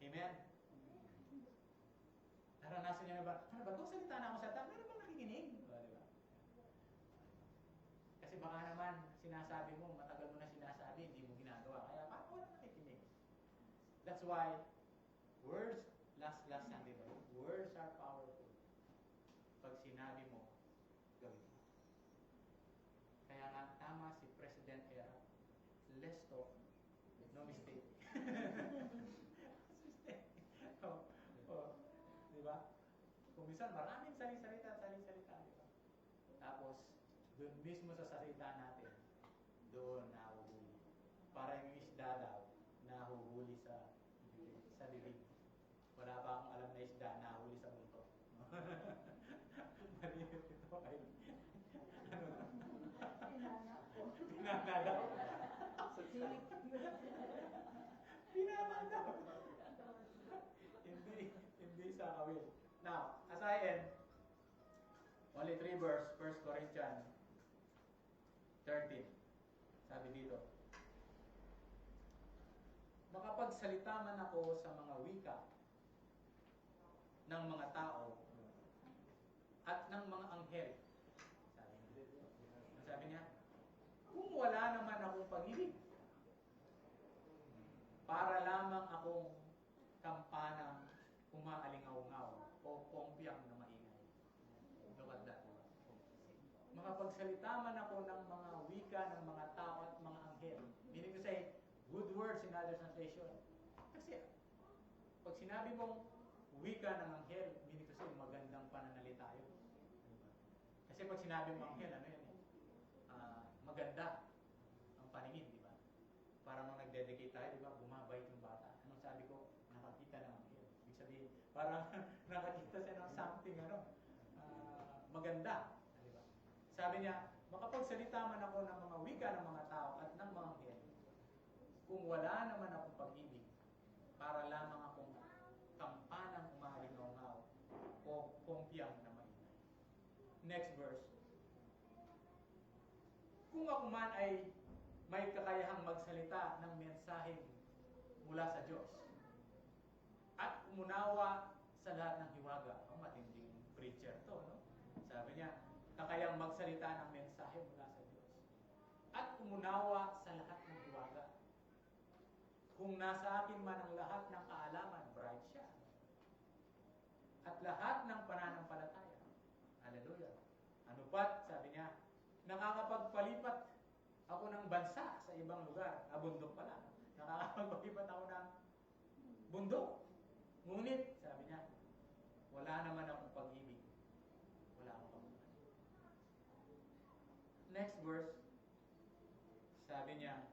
Amen? Naranasan niyo na ba? Ano ba? Kung salita na ako sa tao, meron bang nakikinig? Di ba? Kasi baka naman, sinasabi mo, matagal mo na sinasabi, hindi mo ginagawa. Kaya paano wala nakikinig? That's why, words, last Sunday, words are powerful. Pag sinabi mo, gawin mo. Kaya nga, tama si President Era. Let's talk. No mistake. Diba? Kung minsan, maraming salita, diba? Tapos, doon mismo sa salita natin, doon nahuhuli. Para yung isda daw, nahuhuli sa bibig. Wala pa akong alam na isda, nahuli sa buntot. Malimit ito ay, Pinana daw. Pinana daw. Hindi sa kawil. Now, as I end, only 3 verse, 1 Corinthians 13. Sabi dito, makapagsalita man ako sa mga wika ng mga tao at ng mga anghel. Sabi niya, kung wala naman akong pag-ibig, para lamang akong kampanang umaalingaw-ngaw o pongpiyang na maingay. Look at that. Makapagsalita man ako ng mga wika ng mga tao at mga anghel. Meaning to say, good words in other translation. Kasi, pag sinabi mong wika ng anghel, meaning to say, magandang pananalita yun. Kasi pag sinabi mong anghel, ano yan eh? Maganda ang paningin, di ba? Parang nung nagdedicate tayo, di ba? Bumabait yung bata. Anong sabi ko? Nakakita ng anghel. Ibig sabihin, parang nakakita siya ng something, maganda. Di ba? Sabi niya, makapagsalita man ako ng mga wika ng mga tao at ng mga anghel, kung wala naman akong pag-ibig, para lamang akong kampanang umalingaw-ngaw o pongpiyang na maingay. Next verse. Kung ako man ay may kakayahang magsalita ng mensaheng mula sa Diyos at umunawa sa lahat ng hiwaga. Ang matinding preacher to, no? Sabi niya, kakayang magsalita ng mensahe mula sa Diyos at umunawa sa lahat ng hiwaga. Kung nasa akin man ang lahat ng kaalaman, bright siya. At lahat ng pananampalataya. Hallelujah. Ano pat, sabi niya, nakakapagpalipat ako ng bansa sa ibang lugar. Bundok pala. Nakakapagpalipat ako ng bundok. Ngunit, sabi niya, wala naman akong pag-ibig. Wala akong pag-ibig. Next verse, sabi niya,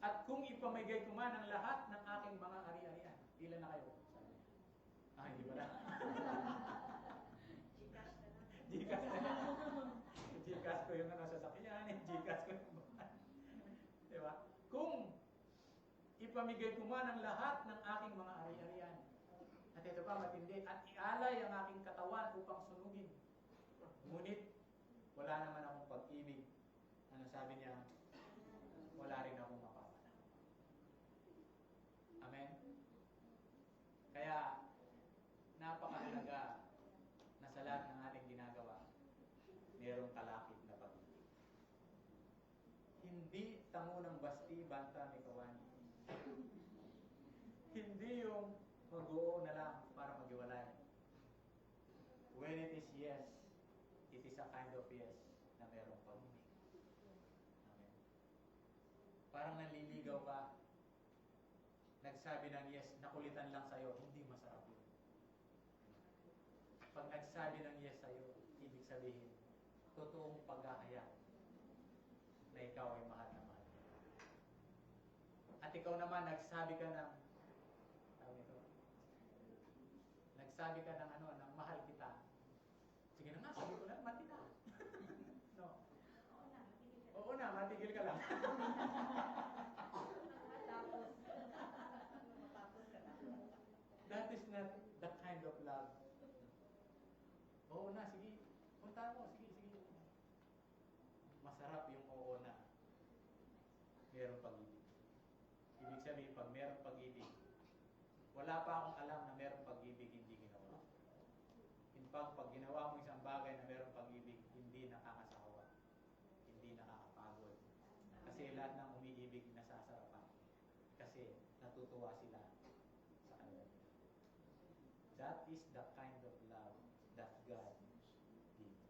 at kung ipamigay ko man ang lahat ng aking mga ari-arian, ilan na kayo? Sabi niya. Hindi ba na? Gcash na lang. Gcash na lang. Gcash ko yung sasakyan, Gcash ko yung bahay. Diba? Kung ipamigay ko man ang lahat ng aking mga ari-arian, at ito pa matindi, at ialay ang aking katawan upang sunugin. Ngunit, wala naman akong pag-ibig. Ano sabi niya? Wala rin akong mapapala. Amen? Kaya, napakahalaga na sa lahat ng ating ginagawa, mayroong kalakip na pag-ibig. Hindi tango ng basti, banta, may kawani. Hindi yung mag-oo na lang para maghiwalay. When it is yes, it is a kind of yes na mayroong pag-ibig. Amen. Parang nanliligaw ka, nagsabi ng yes, nakulitan lang sa'yo, hindi masarap yun. Pag nagsabi ng yes sa'yo, ibig sabihin, totoong paghahayag na ikaw ay mahal na mahal. At ikaw naman, nagsabi ka ng, nagsabi ka ng ng mahal kita. Sige na nga, sabi ko na, mati na. No. Oo na, matigil ka. Oo na, matigil ka lang. Matapos ka na. That is not the kind of love. Oo na, sige. Punta mo, sige. Masarap yung oo na. Merong pag-ibig. Ibig sabihin, pag merong pag-ibig, wala pa akong alam na merong pag-ibig hindi ginawa. In fact, pag ginawa mo isang bagay na merong pag-ibig, hindi nakakasawa. Hindi nakakapagod. Kasi lahat ng umiibig nasasarapan. Kasi natutuwa sila sa kanila. That is the kind of love that God gives.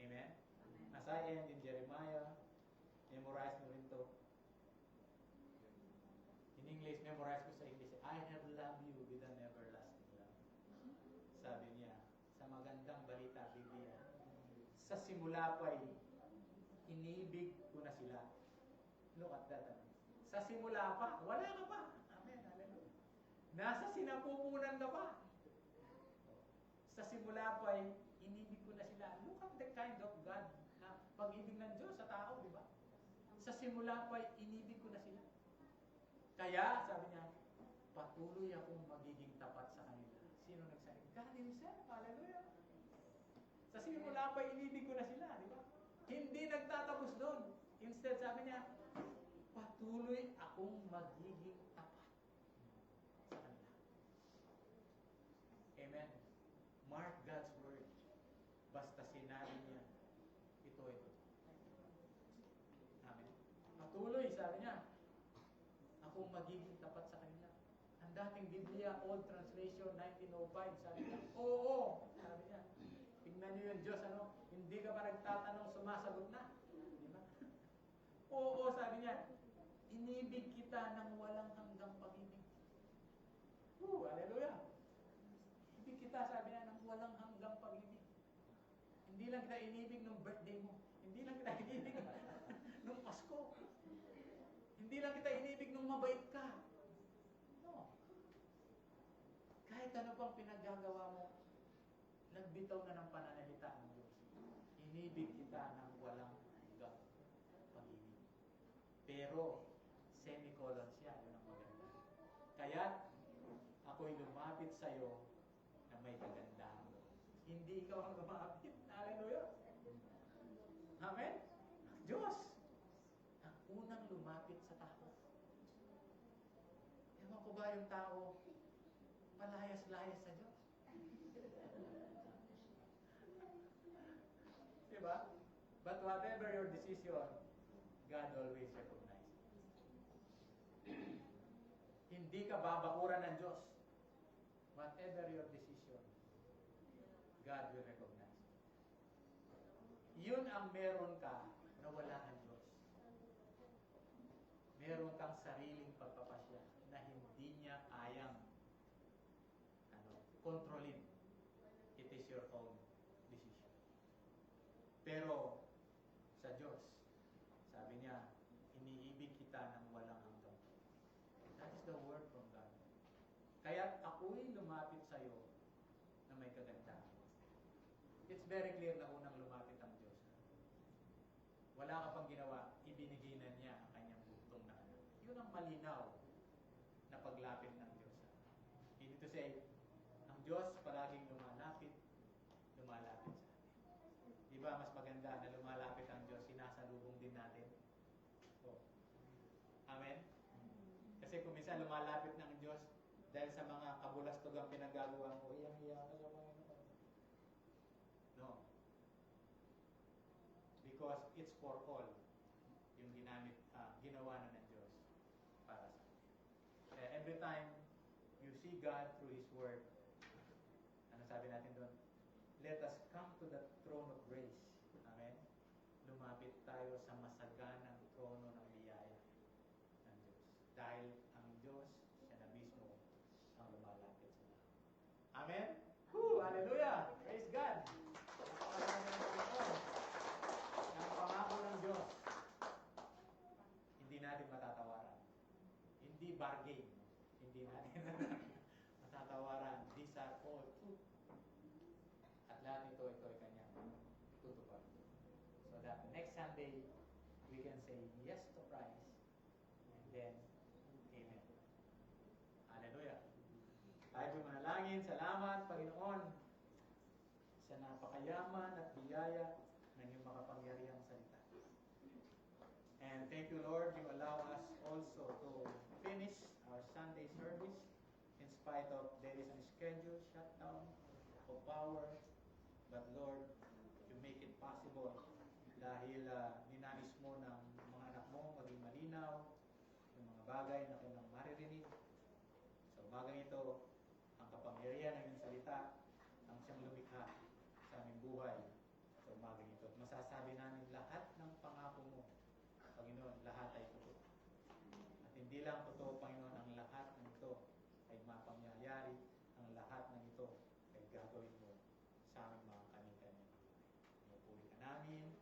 Amen? As I end in Jeremiah, memorize mo rin to. In English, memorize ko sa English. I have loved you with an everlasting love. Sabi niya, sa magandang balita, Biblia, sa simula pa'y inibig ko na sila. Look at that. Sa simula pa, wala ka pa. Amen, hallelujah. Nasa sinapupunan ka pa. Sa simula pa'y inibig ko na sila. Look at the kind of God na pag-ibig ng Diyos sa tao, di ba? Sa simula pa'y inibig ko na sila. Kaya, sabi niya, patuloy akong magiging tapat sa kanila. Sino nagsabi? God Himself, hallelujah. Sa simula pa'y inibig ko na sila, di ba? Hindi nagtatapos doon. Instead, sabi niya, patuloy akong magiging tapat sa kanila. Amen. Mark God's word. Basta sinabi niya, ito. Amen. Patuloy, sabi niya, akong magiging tapat sa kanila. Ang dating Biblia, Old Translation, 1905, sabi niya, oo, sabi niya. Tingnan niyo yung Diyos, hindi ka ba nagtatanong, sumasagot na. Di ba? Oo, sabi niya, inibig kita ng walang hanggang pag-ibig. Hallelujah. Ibig kita, sabi niya, ng walang hanggang pag-ibig. Hindi lang kita inibig ng birthday mo. Hindi lang kita inibig ng Pasko. Hindi lang kita inibig nung mabait ka. No. Kahit ano pang pinaggagawa mo, nagbitaw na ng pananalita ng Diyos. Inibig kita ng walang hanggang pag-ibig. Pero, semicolon siya. Yun ang maganda. Kaya, ako'y lumapit sa'yo na may kagandahan. Hindi ikaw ang lumapit. Hallelujah. Amen? Diyos, ang unang lumapit sa tao. Ewan ko ba yung tao, palayas-layas sa Diyos? Diba? But whatever your decision, God always recognizes. Hindi ka babakuran ng Diyos. Whatever your decision, God will recognize it. Yun ang meron ka na wala ng Diyos. Meron kang sariling pagpapasya na hindi niya kayang kontrolin. It is your own decision. Pero sa Diyos, sabi niya, iniibig kita ng walang hanggan. That is the word from God. Kaya ako'y lumapit sa iyo na may kagandahan. It's very clear na unang lumapit ang Diyos. Wala ka pang ginawa, ibinigay na niya ang kanyang bugtong na anak. Yun ang malinaw na paglapit ng Diyos. Hindi to say, ang Diyos palaging lumalapit sa atin. Di ba mas maganda na lumalapit ang Diyos, sinasalubong din natin? Oh. Amen? Kasi kung minsan lumalapit ng Diyos, dahil sa mga kabulastugang pinagagawa mo, iyang-iya ka sa mga no. Because it's for all yung ginawa na ng Diyos para sa atin. Kaya every time you see God through His Word, ano sabi natin doon? Let us come to the throne of grace. Amen? Lumapit tayo sa masaganang trono ng biyaya ng Diyos. Dahil ang Diyos, siya na mismo ang lumalapit sa lahat. Amen? Woo! Hallelujah! Praise God! Ang pangako ng Diyos, hindi natin matatawaran. Hindi bargain. Hindi natin matatawaran. These are all truth. At lahat ito ay kanyang tutupad. So that next Sunday, we can say yes to Christ. And then, Amen. Hallelujah. Tayo po manalangin. Salamat, Panginoon, sa napakayaman at biyaya ng iyong makapangyarihang salita. And thank you, Lord, you allow us also to finish our Sunday service in spite of there is a schedule shutdown of power. But Lord, you make it possible dahil ninais mo ng mga anak mo maging malinaw yung mga bagay na kanilang maririnig. So bagay ito, ang kapangyarihan ng iyong salita, ang siyang lumikha sa aming buhay sa umagang ito. At masasabi namin lahat ng pangako mo, Panginoon, lahat ay totoo. At hindi lang totoo, Panginoon, ang lahat ng ito ay mapangyayari, ang lahat ng ito ay gagawin mo sa aming mga kani-kani. Pinupuri ka namin,